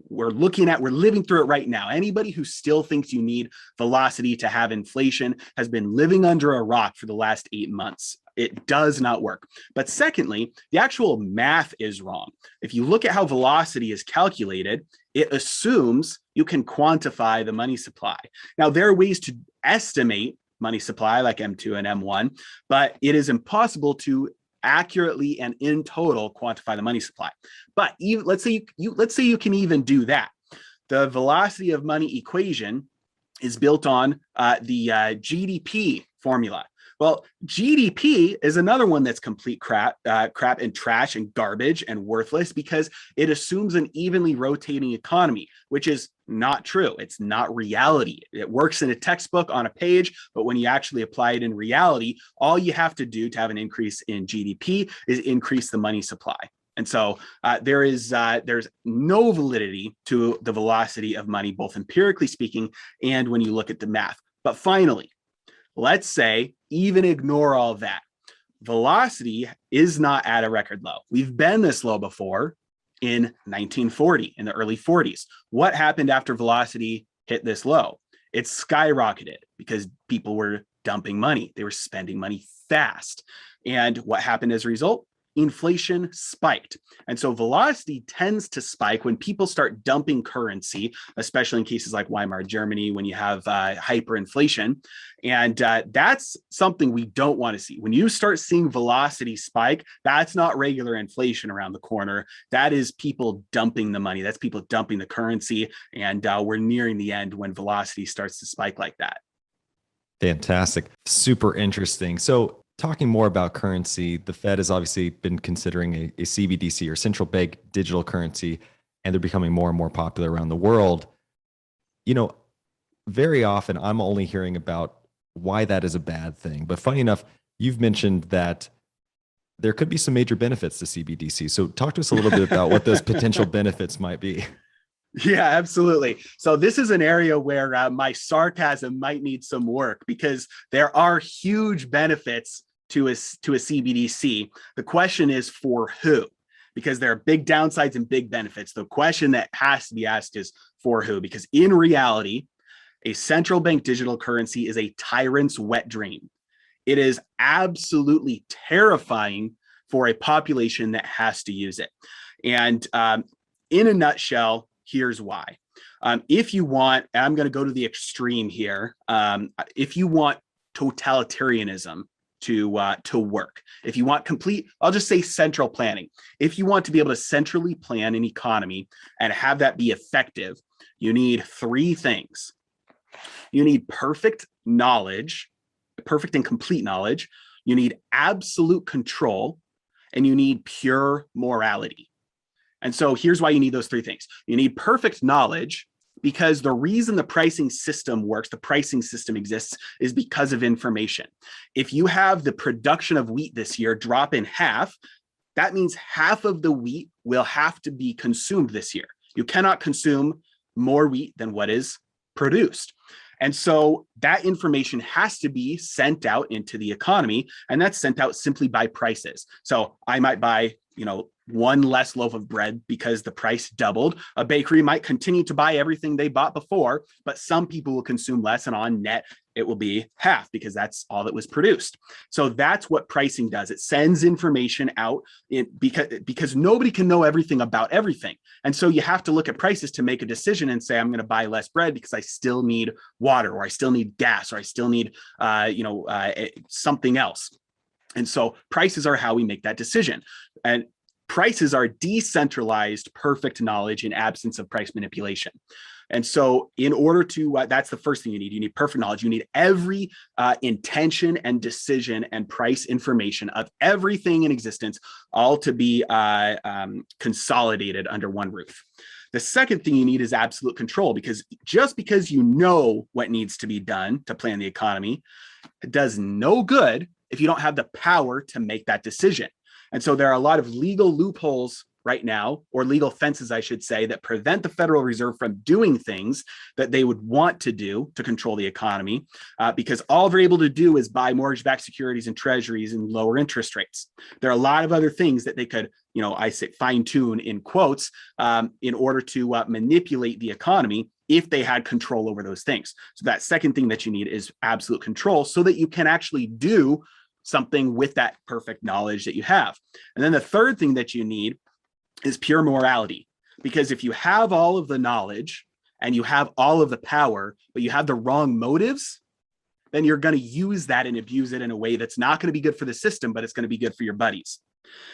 we're living through it right now. Anybody who still thinks you need velocity to have inflation has been living under a rock for the last 8 months. It does not work. But secondly, the actual math is wrong. If you look at how velocity is calculated, it assumes you can quantify the money supply. Now, there are ways to estimate money supply like M2 and M1, but it is impossible to accurately and in total quantify the money supply. But let's say you can even do that. The velocity of money equation is built on the GDP formula. Well, GDP is another one that's complete crap and trash and garbage and worthless, because it assumes an evenly rotating economy, which is not true. It's not reality. It works in a textbook on a page, but when you actually apply it in reality, all you have to do to have an increase in GDP is increase the money supply. And so there's no validity to the velocity of money, both empirically speaking and when you look at the math. But finally, let's say, even ignore all of that. Velocity is not at a record low. We've been this low before in 1940, in the early 40s. What happened after velocity hit this low? It skyrocketed because people were dumping money. They were spending money fast. And what happened as a result? inflation spiked. And so velocity tends to spike when people start dumping currency, especially in cases like Weimar Germany, when you have hyperinflation. And that's something we don't want to see. When you start seeing velocity spike, that's not regular inflation around the corner. That is people dumping the money. That's people dumping the currency. And we're nearing the end when velocity starts to spike like that. Fantastic. Super interesting. So talking more about currency, the Fed has obviously been considering a CBDC or central bank digital currency, and they're becoming more and more popular around the world. You know, very often I'm only hearing about why that is a bad thing. But funny enough, you've mentioned that there could be some major benefits to CBDC. So talk to us a little bit about what those potential benefits might be. Yeah, absolutely. So this is an area where my sarcasm might need some work, because there are huge benefits to a CBDC. The question is for who? Because there are big downsides and big benefits. The question that has to be asked is for who? Because in reality, a central bank digital currency is a tyrant's wet dream. It is absolutely terrifying for a population that has to use it. And in a nutshell, here's why. If you want, and I'm going to go to the extreme here, if you want totalitarianism to work, if you want complete, I'll just say central planning. If you want to be able to centrally plan an economy and have that be effective, you need three things. You need perfect knowledge, perfect and complete knowledge. You need absolute control, and you need pure morality. And so here's why you need those three things. You need perfect knowledge, because the reason the pricing system works, the pricing system exists, is because of information. If you have the production of wheat this year drop in half, that means half of the wheat will have to be consumed this year. You cannot consume more wheat than what is produced. And so that information has to be sent out into the economy, and that's sent out simply by prices. So I might buy, one less loaf of bread because the price doubled. A bakery might continue to buy everything they bought before, but some people will consume less, and on net, it will be half because that's all that was produced. So that's what pricing does. It sends information out because nobody can know everything about everything. And so you have to look at prices to make a decision and say, I'm going to buy less bread because I still need water, or I still need gas, or I still need, something else. And so prices are how we make that decision. And prices are decentralized, perfect knowledge in absence of price manipulation. And so in order to, that's the first thing you need. You need perfect knowledge. You need every intention and decision and price information of everything in existence, all to be consolidated under one roof. The second thing you need is absolute control, because just because you know what needs to be done to plan the economy, it does no good if you don't have the power to make that decision. And so there are a lot of legal loopholes right now, or legal fences, I should say, that prevent the Federal Reserve from doing things that they would want to do to control the economy, because all they're able to do is buy mortgage-backed securities and treasuries and lower interest rates. There are a lot of other things that they could, I say fine tune in quotes, in order to manipulate the economy if they had control over those things. So that second thing that you need is absolute control, so that you can actually do something with that perfect knowledge that you have. And then the third thing that you need is pure morality, because if you have all of the knowledge and you have all of the power, but you have the wrong motives, then you're going to use that and abuse it in a way that's not going to be good for the system, but it's going to be good for your buddies.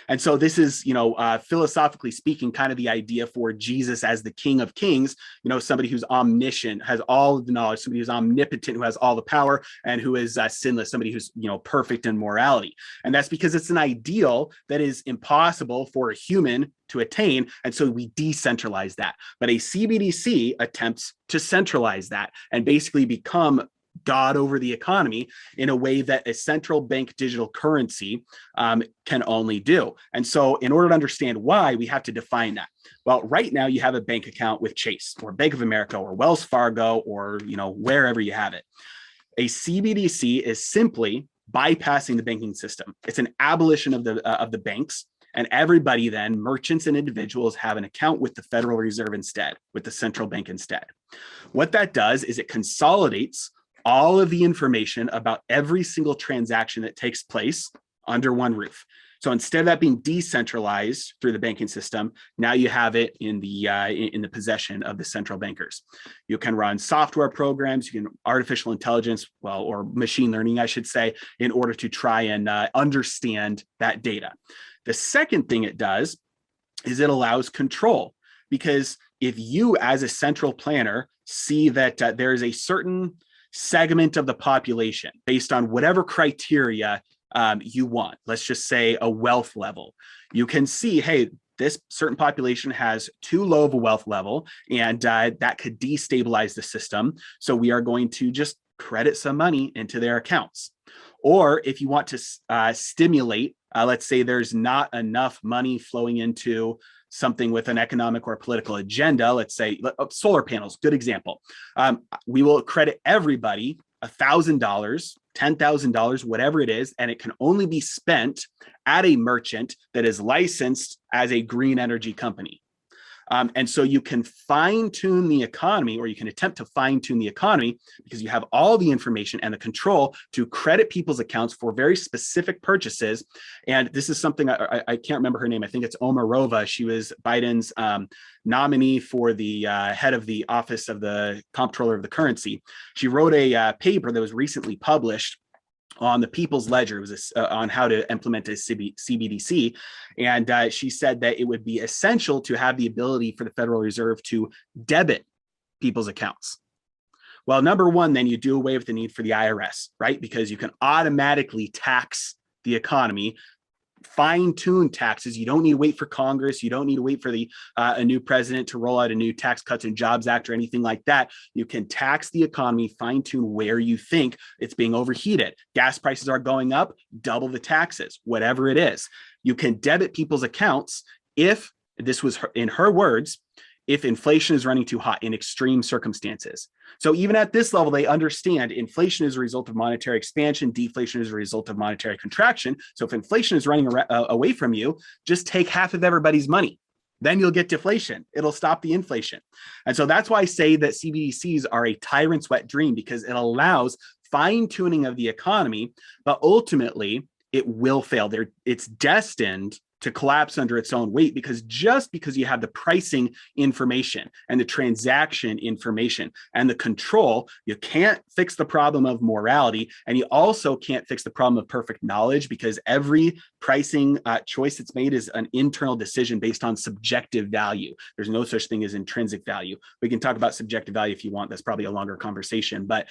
And so this is, philosophically speaking, kind of the idea for Jesus as the King of Kings, somebody who's omniscient, has all of the knowledge, somebody who's omnipotent, who has all the power, and who is sinless, somebody who's, perfect in morality. And that's because it's an ideal that is impossible for a human to attain. And so we decentralize that. But a CBDC attempts to centralize that and basically become God over the economy in a way that a central bank digital currency can only do. And so in order to understand why, we have to define that. Well, right now you have a bank account with Chase or Bank of America or Wells Fargo or, wherever you have it. A CBDC is simply bypassing the banking system. It's an abolition of the banks. And everybody then, merchants and individuals, have an account with the Federal Reserve instead, with the central bank instead. What that does is it consolidates all of the information about every single transaction that takes place under one roof. So instead of that being decentralized through the banking system, now you have it in the possession of the central bankers. You can run software programs, you can artificial intelligence, or machine learning, I should say, in order to try and understand that data. The second thing it does is it allows control, because if you as a central planner see that there is a certain segment of the population based on whatever criteria you want, let's just say a wealth level, you can see, hey, this certain population has too low of a wealth level, and that could destabilize the system. So we are going to just credit some money into their accounts. Or if you want to stimulate, let's say there's not enough money flowing into something with an economic or political agenda, let's say solar panels, good example. We will credit everybody $1,000, $10,000, whatever it is, and it can only be spent at a merchant that is licensed as a green energy company. And so you can fine tune the economy, or you can attempt to fine tune the economy, because you have all the information and the control to credit people's accounts for very specific purchases. And this is something I can't remember her name. I think it's Omarova. She was Biden's nominee for the head of the office of the comptroller of the currency. She wrote a paper that was recently published on the People's Ledger. It was on how to implement a CBDC. And she said that it would be essential to have the ability for the Federal Reserve to debit people's accounts. Well, number one, then you do away with the need for the IRS, right? Because you can automatically tax the economy, fine-tune taxes. You don't need to wait for Congress. You don't need to wait for a new president to roll out a new Tax Cuts and Jobs Act or anything like that. You can tax the economy, fine-tune where you think it's being overheated. Gas prices are going up, double the taxes, whatever it is. You can debit people's accounts if, this was in her words, if inflation is running too hot in extreme circumstances. So even at this level, they understand inflation is a result of monetary expansion, deflation is a result of monetary contraction. So if inflation is running away from you, just take half of everybody's money. Then you'll get deflation. It'll stop the inflation. And so that's why I say that CBDCs are a tyrant's wet dream, because it allows fine tuning of the economy, but ultimately it will fail. It's destined to collapse under its own weight, because just because you have the pricing information and the transaction information and the control, you can't fix the problem of morality. And you also can't fix the problem of perfect knowledge, because every pricing choice that's made is an internal decision based on subjective value. There's no such thing as intrinsic value. We can talk about subjective value if you want. That's probably a longer conversation, but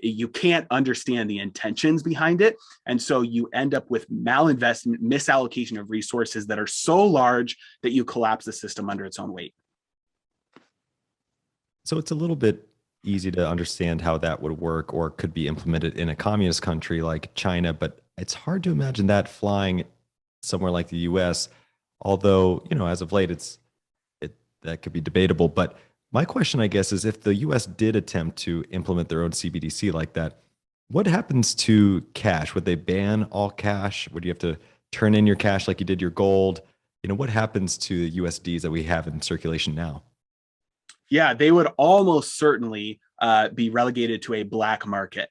you can't understand the intentions behind it. And so you end up with malinvestment, misallocation of resources that are so large that you collapse the system under its own weight. So it's a little bit easy to understand how that would work or could be implemented in a communist country like China, but it's hard to imagine that flying somewhere like the US, although, as of late, that could be debatable. But my question, I guess, is if the US did attempt to implement their own CBDC like that, what happens to cash? Would they ban all cash? Would you have to turn in your cash like you did your gold? What happens to the USDs that we have in circulation now? Yeah, they would almost certainly be relegated to a black market.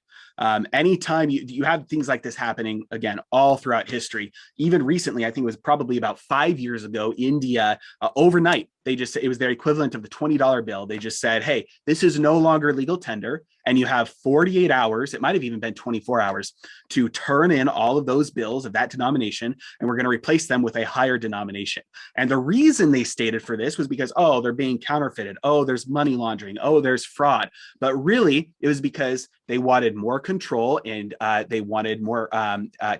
Anytime you have things like this happening, again, all throughout history, even recently, I think it was probably about 5 years ago, India, overnight, it was their equivalent of the $20 bill. They just said, hey, this is no longer legal tender, and you have 48 hours, it might have even been 24 hours, to turn in all of those bills of that denomination, and we're going to replace them with a higher denomination. And the reason they stated for this was because, oh, they're being counterfeited. Oh, there's money laundering. Oh, there's fraud. But really, it was because they wanted more control, and they wanted more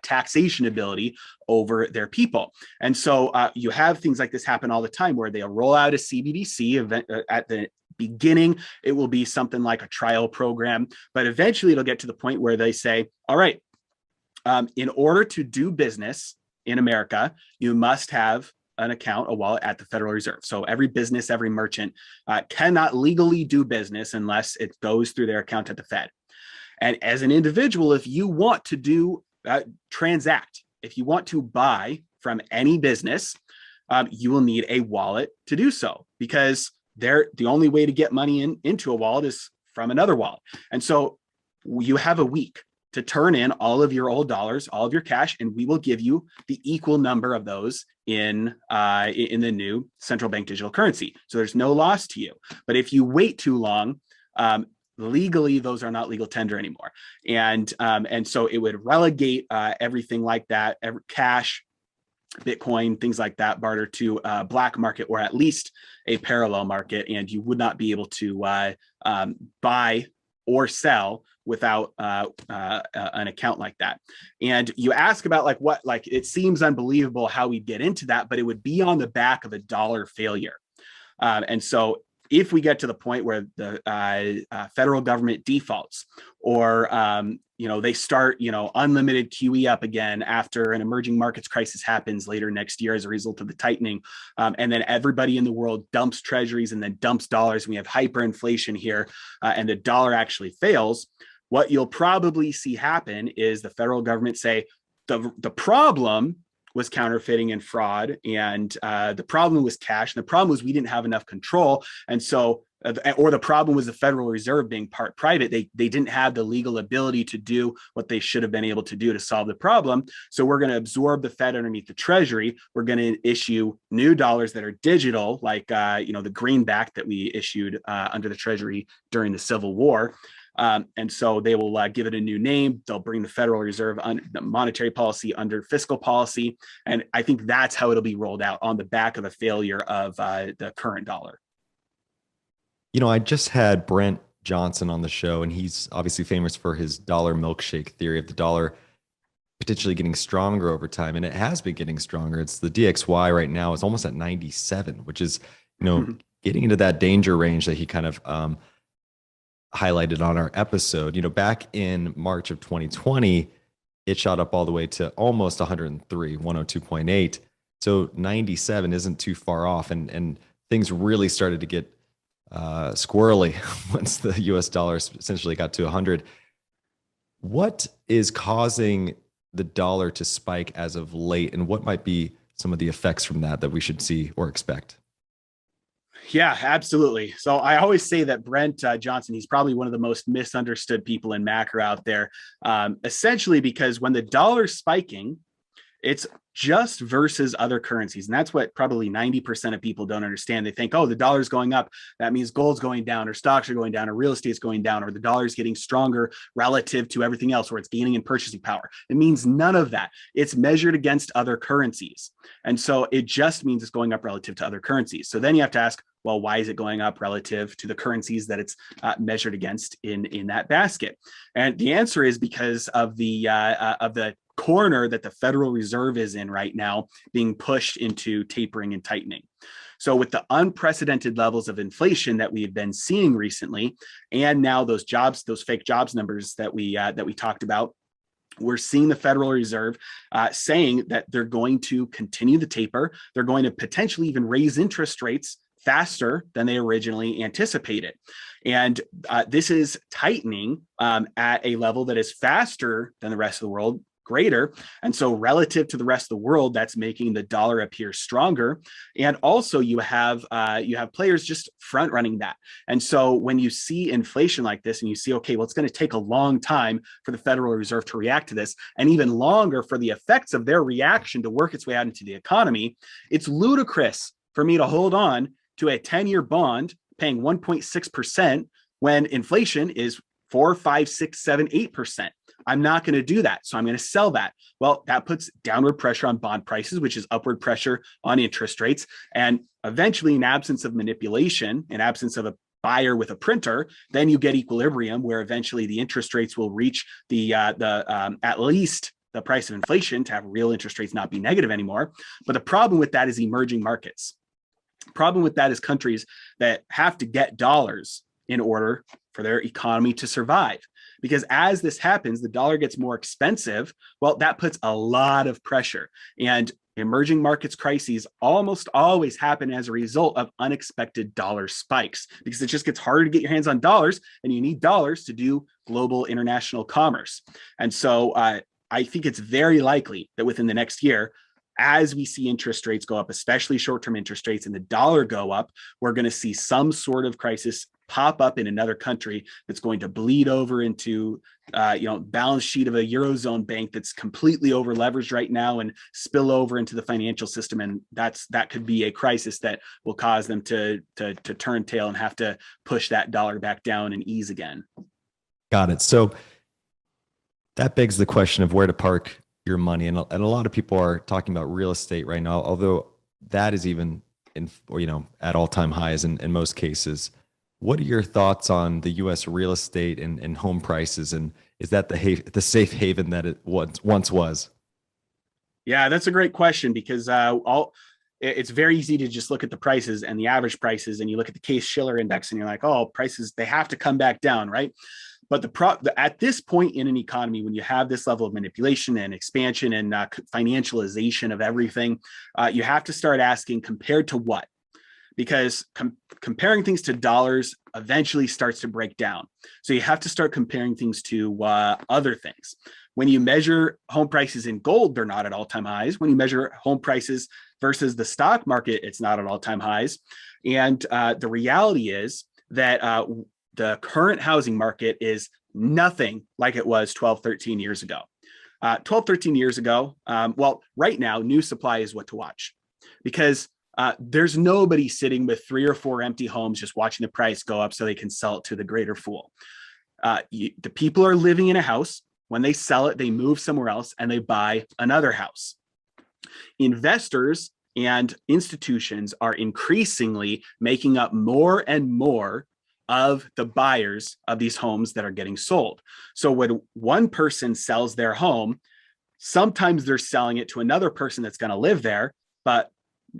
taxation ability over their people. And so you have things like this happen all the time, where they'll roll out a CBDC event at the beginning. It will be something like a trial program, but eventually it'll get to the point where they say, all right, in order to do business in America, you must have an account, a wallet at the Federal Reserve. So every business, every merchant cannot legally do business unless it goes through their account at the Fed. And as an individual, if you want to transact, if you want to buy from any business, you will need a wallet to do so, because the only way to get money into a wallet is from another wallet. And so you have a week to turn in all of your old dollars, all of your cash, and we will give you the equal number of those in the new central bank digital currency. So there's no loss to you. But if you wait too long, legally, those are not legal tender anymore. And so it would relegate everything like that, cash, Bitcoin, things like that, barter to a black market or at least a parallel market, and you would not be able to buy or sell without an account like that. And you ask about like it seems unbelievable how we get into that, but it would be on the back of a dollar failure. And so if we get to the point where the federal government defaults, or they start unlimited QE up again after an emerging markets crisis happens later next year as a result of the tightening, and then everybody in the world dumps treasuries and then dumps dollars, and we have hyperinflation here, and the dollar actually fails, what you'll probably see happen is the federal government say the problem was counterfeiting and fraud, and the problem was cash, and the problem was we didn't have enough control, and so or the problem was the Federal Reserve being part private. They didn't have the legal ability to do what they should have been able to do to solve the problem. So we're going to absorb the Fed underneath the Treasury. We're going to issue new dollars that are digital, like the greenback that we issued under the Treasury during the Civil War. And so they will give it a new name. They'll bring the Federal Reserve the monetary policy under fiscal policy. And I think that's how it'll be rolled out, on the back of the failure of the current dollar. I just had Brent Johnson on the show, and he's obviously famous for his dollar milkshake theory of the dollar potentially getting stronger over time. And it has been getting stronger. It's the DXY right now is almost at 97, which is, getting into that danger range that he kind of highlighted on our episode. Back in March of 2020, it shot up all the way to almost 103, 102.8. So 97 isn't too far off. And things really started to get squirrely once the US dollar essentially got to 100. What is causing the dollar to spike as of late, and what might be some of the effects from that we should see or expect? Yeah, absolutely. So I always say that Brent Johnson, he's probably one of the most misunderstood people in macro out there, essentially because when the dollar's spiking, it's just versus other currencies. And that's what probably 90% of people don't understand. They think, oh, the dollar's going up, that means gold's going down, or stocks are going down, or real estate's going down, or the dollar's getting stronger relative to everything else, or it's gaining in purchasing power. It means none of that. It's measured against other currencies. And so it just means it's going up relative to other currencies. So then you have to ask, well, why is it going up relative to the currencies that it's measured against in that basket? And the answer is because of the corner that the Federal Reserve is in right now, being pushed into tapering and tightening. So with the unprecedented levels of inflation that we've been seeing recently, and now those fake jobs numbers that we talked about, we're seeing the Federal Reserve saying that they're going to continue the taper. They're going to potentially even raise interest rates faster than they originally anticipated. And this is tightening at a level that is faster than the rest of the world, greater. And so relative to the rest of the world, that's making the dollar appear stronger. And also you have players just front running that. And so when you see inflation like this and you see, okay, well, it's going to take a long time for the Federal Reserve to react to this, and even longer for the effects of their reaction to work its way out into the economy, it's ludicrous for me to hold on to a 10-year bond paying 1.6% when inflation is 4, 5, 6, 7, 8%. I'm not going to do that. So I'm going to sell that. Well, that puts downward pressure on bond prices, which is upward pressure on interest rates. And eventually, in absence of manipulation, in absence of a buyer with a printer, then you get equilibrium, where eventually the interest rates will reach the at least the price of inflation to have real interest rates not be negative anymore. But the problem with that is emerging markets. The problem with that is countries that have to get dollars in order for their economy to survive. Because as this happens, the dollar gets more expensive. Well, that puts a lot of pressure. And emerging markets crises almost always happen as a result of unexpected dollar spikes, because it just gets harder to get your hands on dollars, and you need dollars to do global international commerce. And so I think it's very likely that within the next year, as we see interest rates go up, especially short-term interest rates, and the dollar go up, we're going to see some sort of crisis pop up in another country that's going to bleed over into balance sheet of a Eurozone bank that's completely over leveraged right now and spill over into the financial system. And that could be a crisis that will cause them to turn tail and have to push that dollar back down and ease again. Got it. So that begs the question of where to park your money. And a lot of people are talking about real estate right now, although that is even at all-time highs in most cases. What are your thoughts on the U.S. real estate and home prices? And is that the safe haven that it once was? Yeah, that's a great question, because it's very easy to just look at the prices and the average prices, and you look at the Case-Shiller index and you're like, oh, prices, they have to come back down, right? But at this point in an economy, when you have this level of manipulation and expansion and financialization of everything, you have to start asking, compared to what? Because comparing things to dollars eventually starts to break down. So you have to start comparing things to other things. When you measure home prices in gold, they're not at all-time highs. When you measure home prices versus the stock market, it's not at all-time highs. And the reality is that the current housing market is nothing like it was 12, 13 years ago. 12, 13 years ago, right now, new supply is what to watch, because there's nobody sitting with 3 or 4 empty homes just watching the price go up so they can sell it to the greater fool. The people are living in a house. When they sell it, they move somewhere else and they buy another house. Investors and institutions are increasingly making up more and more of the buyers of these homes that are getting sold. So when one person sells their home, sometimes they're selling it to another person that's going to live there, but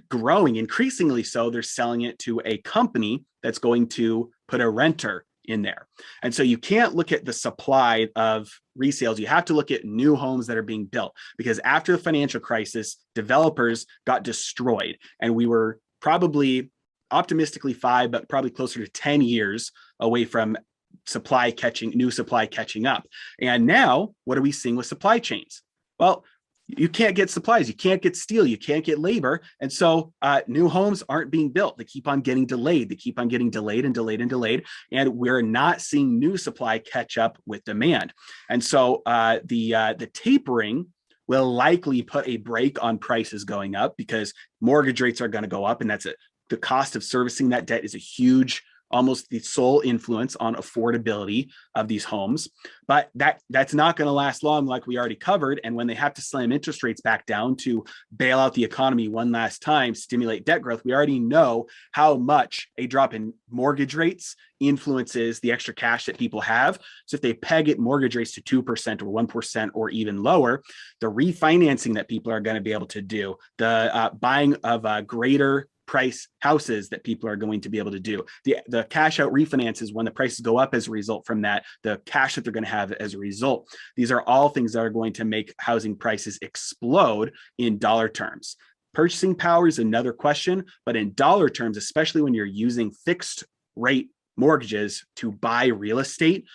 growing increasingly so, they're selling it to a company that's going to put a renter in there. And so you can't look at the supply of resales. You have to look at new homes that are being built, because after the financial crisis, developers got destroyed, and we were probably optimistically 5, but probably closer to 10 years away from new supply catching up. And now what are we seeing with supply chains? Well, you can't get supplies, you can't get steel, you can't get labor. And so new homes aren't being built. They keep on getting delayed. They keep on getting delayed and delayed and delayed. And we're not seeing new supply catch up with demand. And so the tapering will likely put a brake on prices going up, because mortgage rates are going to go up. And the cost of servicing that debt is a huge, almost the sole influence on affordability of these homes. But that's not going to last long, like we already covered. And when they have to slam interest rates back down to bail out the economy one last time, stimulate debt growth, we already know how much a drop in mortgage rates influences the extra cash that people have. So if they peg it mortgage rates to 2% or 1% or even lower, the refinancing that people are going to be able to do, the buying of greater price houses that people are going to be able to do, the cash out refinances when the prices go up as a result from that, the cash that they're going to have as a result. These are all things that are going to make housing prices explode in dollar terms. Purchasing power is another question, but in dollar terms, especially when you're using fixed rate mortgages to buy real estate,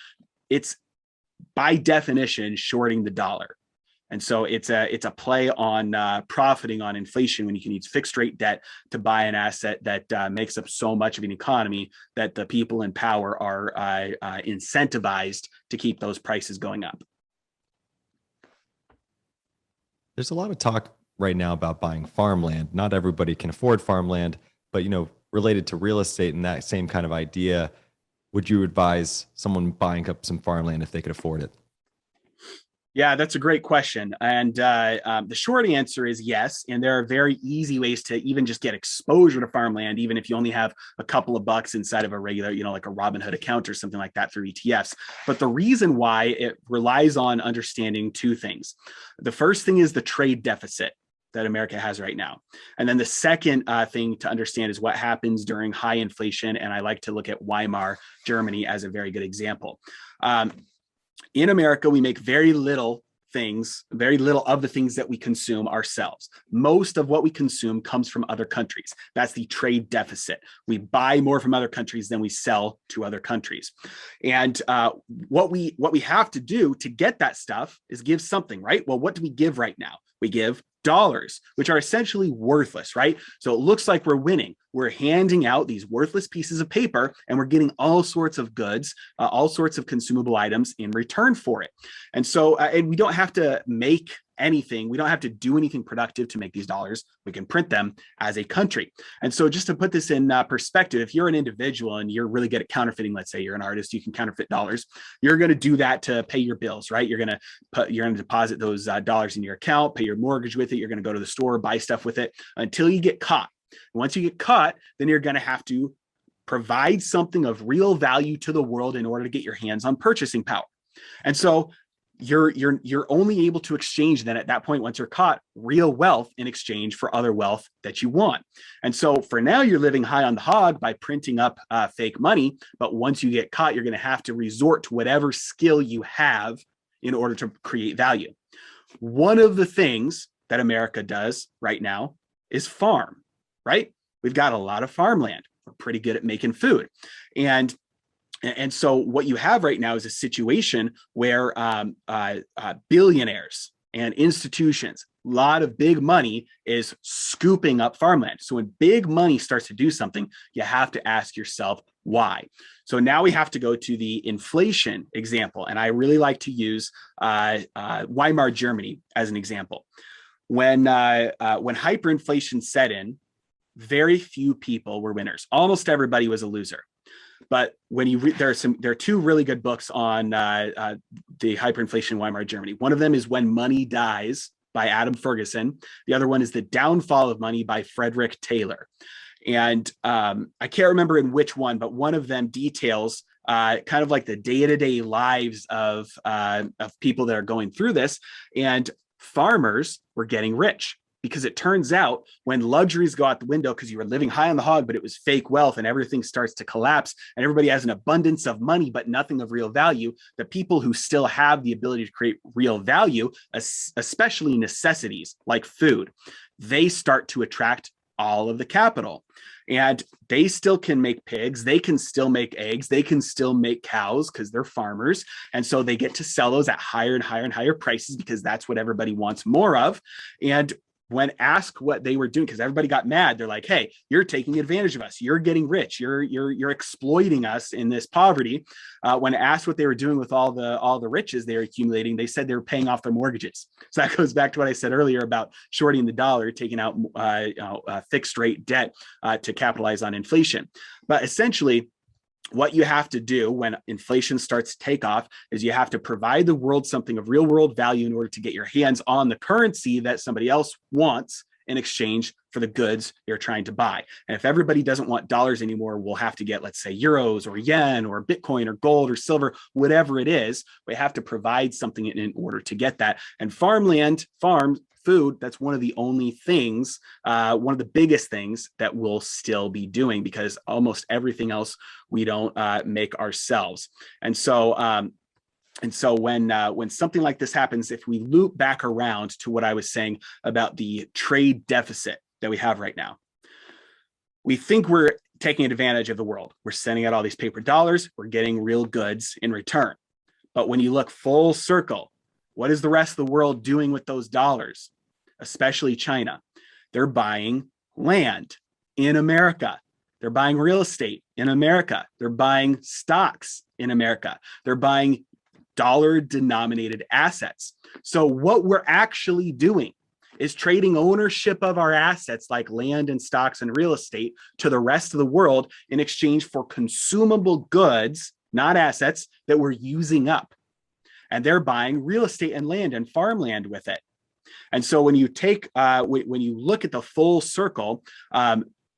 it's by definition shorting the dollar. And so it's a play on profiting on inflation when you can use fixed rate debt to buy an asset that makes up so much of an economy that the people in power are incentivized to keep those prices going up. There's a lot of talk right now about buying farmland. Not everybody can afford farmland, but related to real estate and that same kind of idea, would you advise someone buying up some farmland if they could afford it? Yeah, that's a great question. And the short answer is yes. And there are very easy ways to even just get exposure to farmland, even if you only have a couple of bucks inside of a regular, like a Robinhood account or something like that through ETFs. But the reason why it relies on understanding 2 things. The first thing is the trade deficit that America has right now. And then the second thing to understand is what happens during high inflation. And I like to look at Weimar Germany as a very good example. In America, we make very little of the things that we consume ourselves. Most of what we consume comes from other countries. That's the trade deficit. We buy more from other countries than we sell to other countries. And what we have to do to get that stuff is give something, right? Well, what do we give right now? We give dollars, which are essentially worthless, right? So it looks like we're winning. we're handing out these worthless pieces of paper and we're getting all sorts of goods, all sorts of consumable items in return for it. And so, and we don't have to make anything. We don't have to do anything productive to make these dollars. We can print them as a country. And so just to put this in perspective, if you're an individual and you're really good at counterfeiting, let's say you're an artist, you can counterfeit dollars. You're going to do that to pay your bills, right? You're going to deposit those dollars in your account, pay your mortgage with it. You're going to go to the store, buy stuff with it until you get caught. And once you get caught, then you're going to have to provide something of real value to the world in order to get your hands on purchasing power. And so you're only able to exchange then at that point, once you're caught, real wealth in exchange for other wealth that you want. And so for now, you're living high on the hog by printing up fake money. But once you get caught, you're going to have to resort to whatever skill you have in order to create value. One of the things that America does right now is farm, right? We've got a lot of farmland. We're pretty good at making food. And so what you have right now is a situation where billionaires and institutions, a lot of big money is scooping up farmland. So when big money starts to do something, you have to ask yourself why. So now we have to go to the inflation example. And I really like to use Weimar Germany as an example. When hyperinflation set in, very few people were winners. Almost everybody was a loser. But when you read, there are two really good books on the hyperinflation in Weimar Germany. One of them is When Money Dies by Adam Ferguson. The other one is The Downfall of Money by Frederick Taylor. And I can't remember in which one, but one of them details kind of like the day-to-day lives of people that are going through this. And farmers were getting rich. Because it turns out when luxuries go out the window because you were living high on the hog, but it was fake wealth and everything starts to collapse and everybody has an abundance of money, but nothing of real value, the people who still have the ability to create real value, especially necessities like food, they start to attract all of the capital. And they still can make pigs, they can still make eggs, they can still make cows because they're farmers. And so they get to sell those at higher and higher and higher prices because that's what everybody wants more of. And when asked what they were doing, because everybody got mad, they're like, hey, you're taking advantage of us. You're getting rich. You're exploiting us in this poverty. When asked what they were doing with all the riches they were accumulating, they said they were paying off their mortgages. So that goes back to what I said earlier about shorting the dollar, taking out fixed rate debt to capitalize on inflation. But essentially, what you have to do when inflation starts to take off is you have to provide the world something of real world value in order to get your hands on the currency that somebody else wants in exchange for the goods you're trying to buy. And if everybody doesn't want dollars anymore, we'll have to get, let's say, euros or yen or Bitcoin or gold or silver, whatever it is. We have to provide something in order to get that. And food, that's one of the only things, one of the biggest things that we'll still be doing because almost everything else we don't make ourselves. And so when something like this happens, if we loop back around to what I was saying about the trade deficit that we have right now, we think we're taking advantage of the world. We're sending out all these paper dollars, we're getting real goods in return. But when you look full circle, what is the rest of the world doing with those dollars? Especially China. They're buying land in America. They're buying real estate in America. They're buying stocks in America. They're buying dollar-denominated assets. So what we're actually doing is trading ownership of our assets like land and stocks and real estate to the rest of the world in exchange for consumable goods, not assets, that we're using up. And they're buying real estate and land and farmland with it. And so when you take, when you look at the full circle,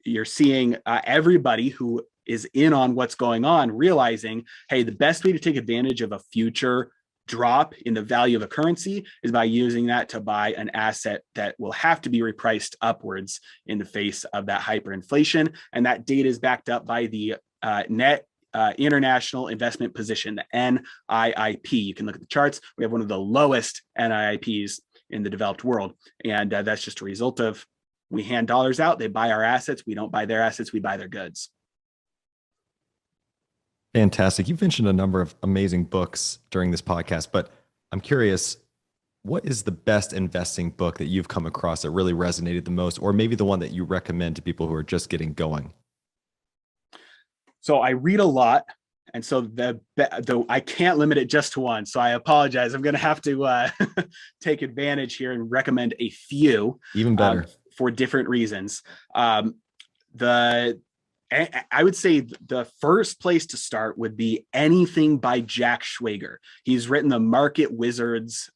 you're seeing everybody who is in on what's going on, realizing, hey, the best way to take advantage of a future drop in the value of a currency is by using that to buy an asset that will have to be repriced upwards in the face of that hyperinflation. And that data is backed up by the net international investment position, the NIIP. You can look at the charts. We have one of the lowest NIIPs in the developed world. And that's just a result of we hand dollars out, they buy our assets. We don't buy their assets, we buy their goods. Fantastic. You've mentioned a number of amazing books during this podcast, but I'm curious, what is the best investing book that you've come across that really resonated the most, or maybe the one that you recommend to people who are just getting going? So I read a lot, and so I can't limit it just to one. So I apologize. I'm going to have to take advantage here and recommend a few, Even better, for different reasons. I would say the first place to start would be anything by Jack Schwager. He's written the Market Wizards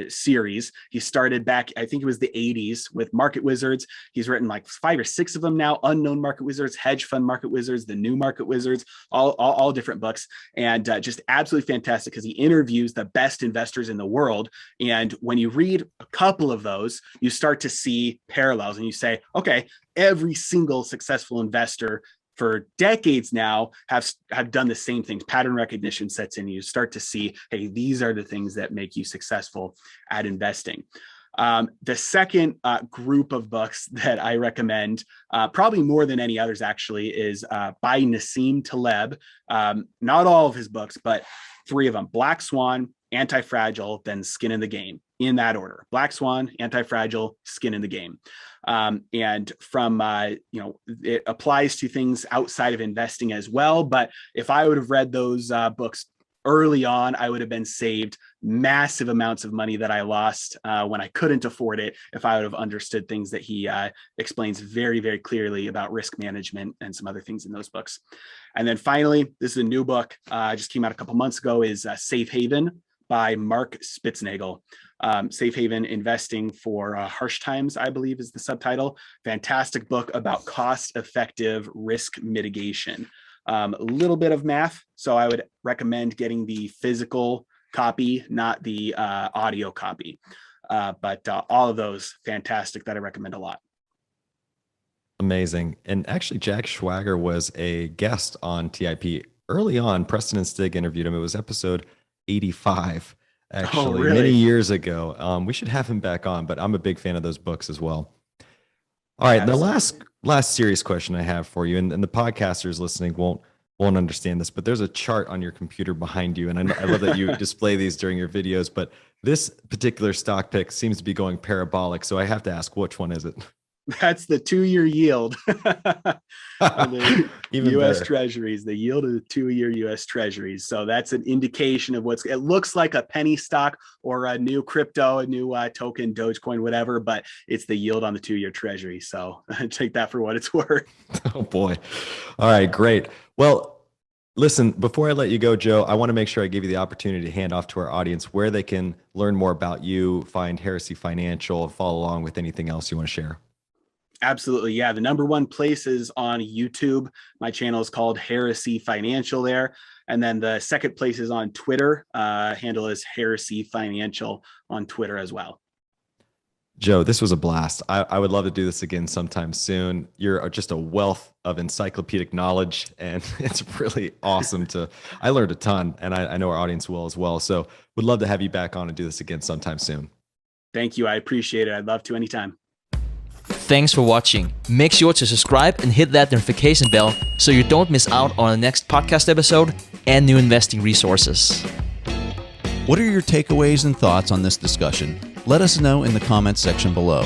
series. He started back, I think it was the 80s with Market Wizards. He's written like 5 or 6 of them now: Unknown Market Wizards, Hedge Fund Market Wizards, The New Market Wizards, all different books. And just absolutely fantastic because he interviews the best investors in the world. And when you read a couple of those, you start to see parallels and you say, okay, every single successful investor for decades now have done the same things. Pattern recognition sets in. You start to see, hey, these are the things that make you successful at investing. The second group of books that I recommend, probably more than any others actually, is by Nassim Taleb. Not all of his books, but 3 of them: Black Swan, Anti-Fragile, then Skin in the Game, in that order: Black Swan, Anti-Fragile, Skin in the Game. And from, it applies to things outside of investing as well. But if I would have read those books early on, I would have been saved massive amounts of money that I lost when I couldn't afford it, if I would have understood things that he explains very, very clearly about risk management and some other things in those books. And then finally, this is a new book, just came out a couple months ago, is Safe Haven by Mark Spitznagel. Safe Haven: Investing for Harsh Times, I believe is the subtitle. Fantastic book about cost-effective risk mitigation. A little bit of math, so I would recommend getting the physical copy, not the audio copy. But all of those fantastic that I recommend a lot. amazing. And actually, Jack Schwager was a guest on TIP early on. Preston and Stig interviewed him. It was episode 85. Actually, really? many years ago. We should have him back on, but I'm a big fan of those books as well. All right, Absolutely. the last serious question I have for you, and the podcasters listening won't understand this, but there's a chart on your computer behind you, and I love that you display these during your videos. But this particular stock pick seems to be going parabolic, so I have to ask, which one is it? That's the 2-year yield of the Even U.S. better. Treasuries, the yield of the 2-year U.S. Treasuries. So that's an indication of it looks like a penny stock or a new crypto, a new token, Dogecoin, whatever, but it's the yield on the 2-year Treasury. So take that for what it's worth. Oh boy. All right, great. Well, listen, before I let you go, Joe, I want to make sure I give you the opportunity to hand off to our audience where they can learn more about you, find Heresy Financial, follow along with anything else you want to share. Absolutely. Yeah. The number one place is on YouTube. My channel is called Heresy Financial there. And then the second place is on Twitter. Handle is Heresy Financial on Twitter as well. Joe, this was a blast. I would love to do this again sometime soon. You're just a wealth of encyclopedic knowledge, and it's really awesome I learned a ton, and I know our audience will as well. So would love to have you back on and do this again sometime soon. Thank you. I appreciate it. I'd love to anytime. Thanks for watching. Make sure to subscribe and hit that notification bell so you don't miss out on the next podcast episode and new investing resources. What are your takeaways and thoughts on this discussion? Let us know in the comments section below.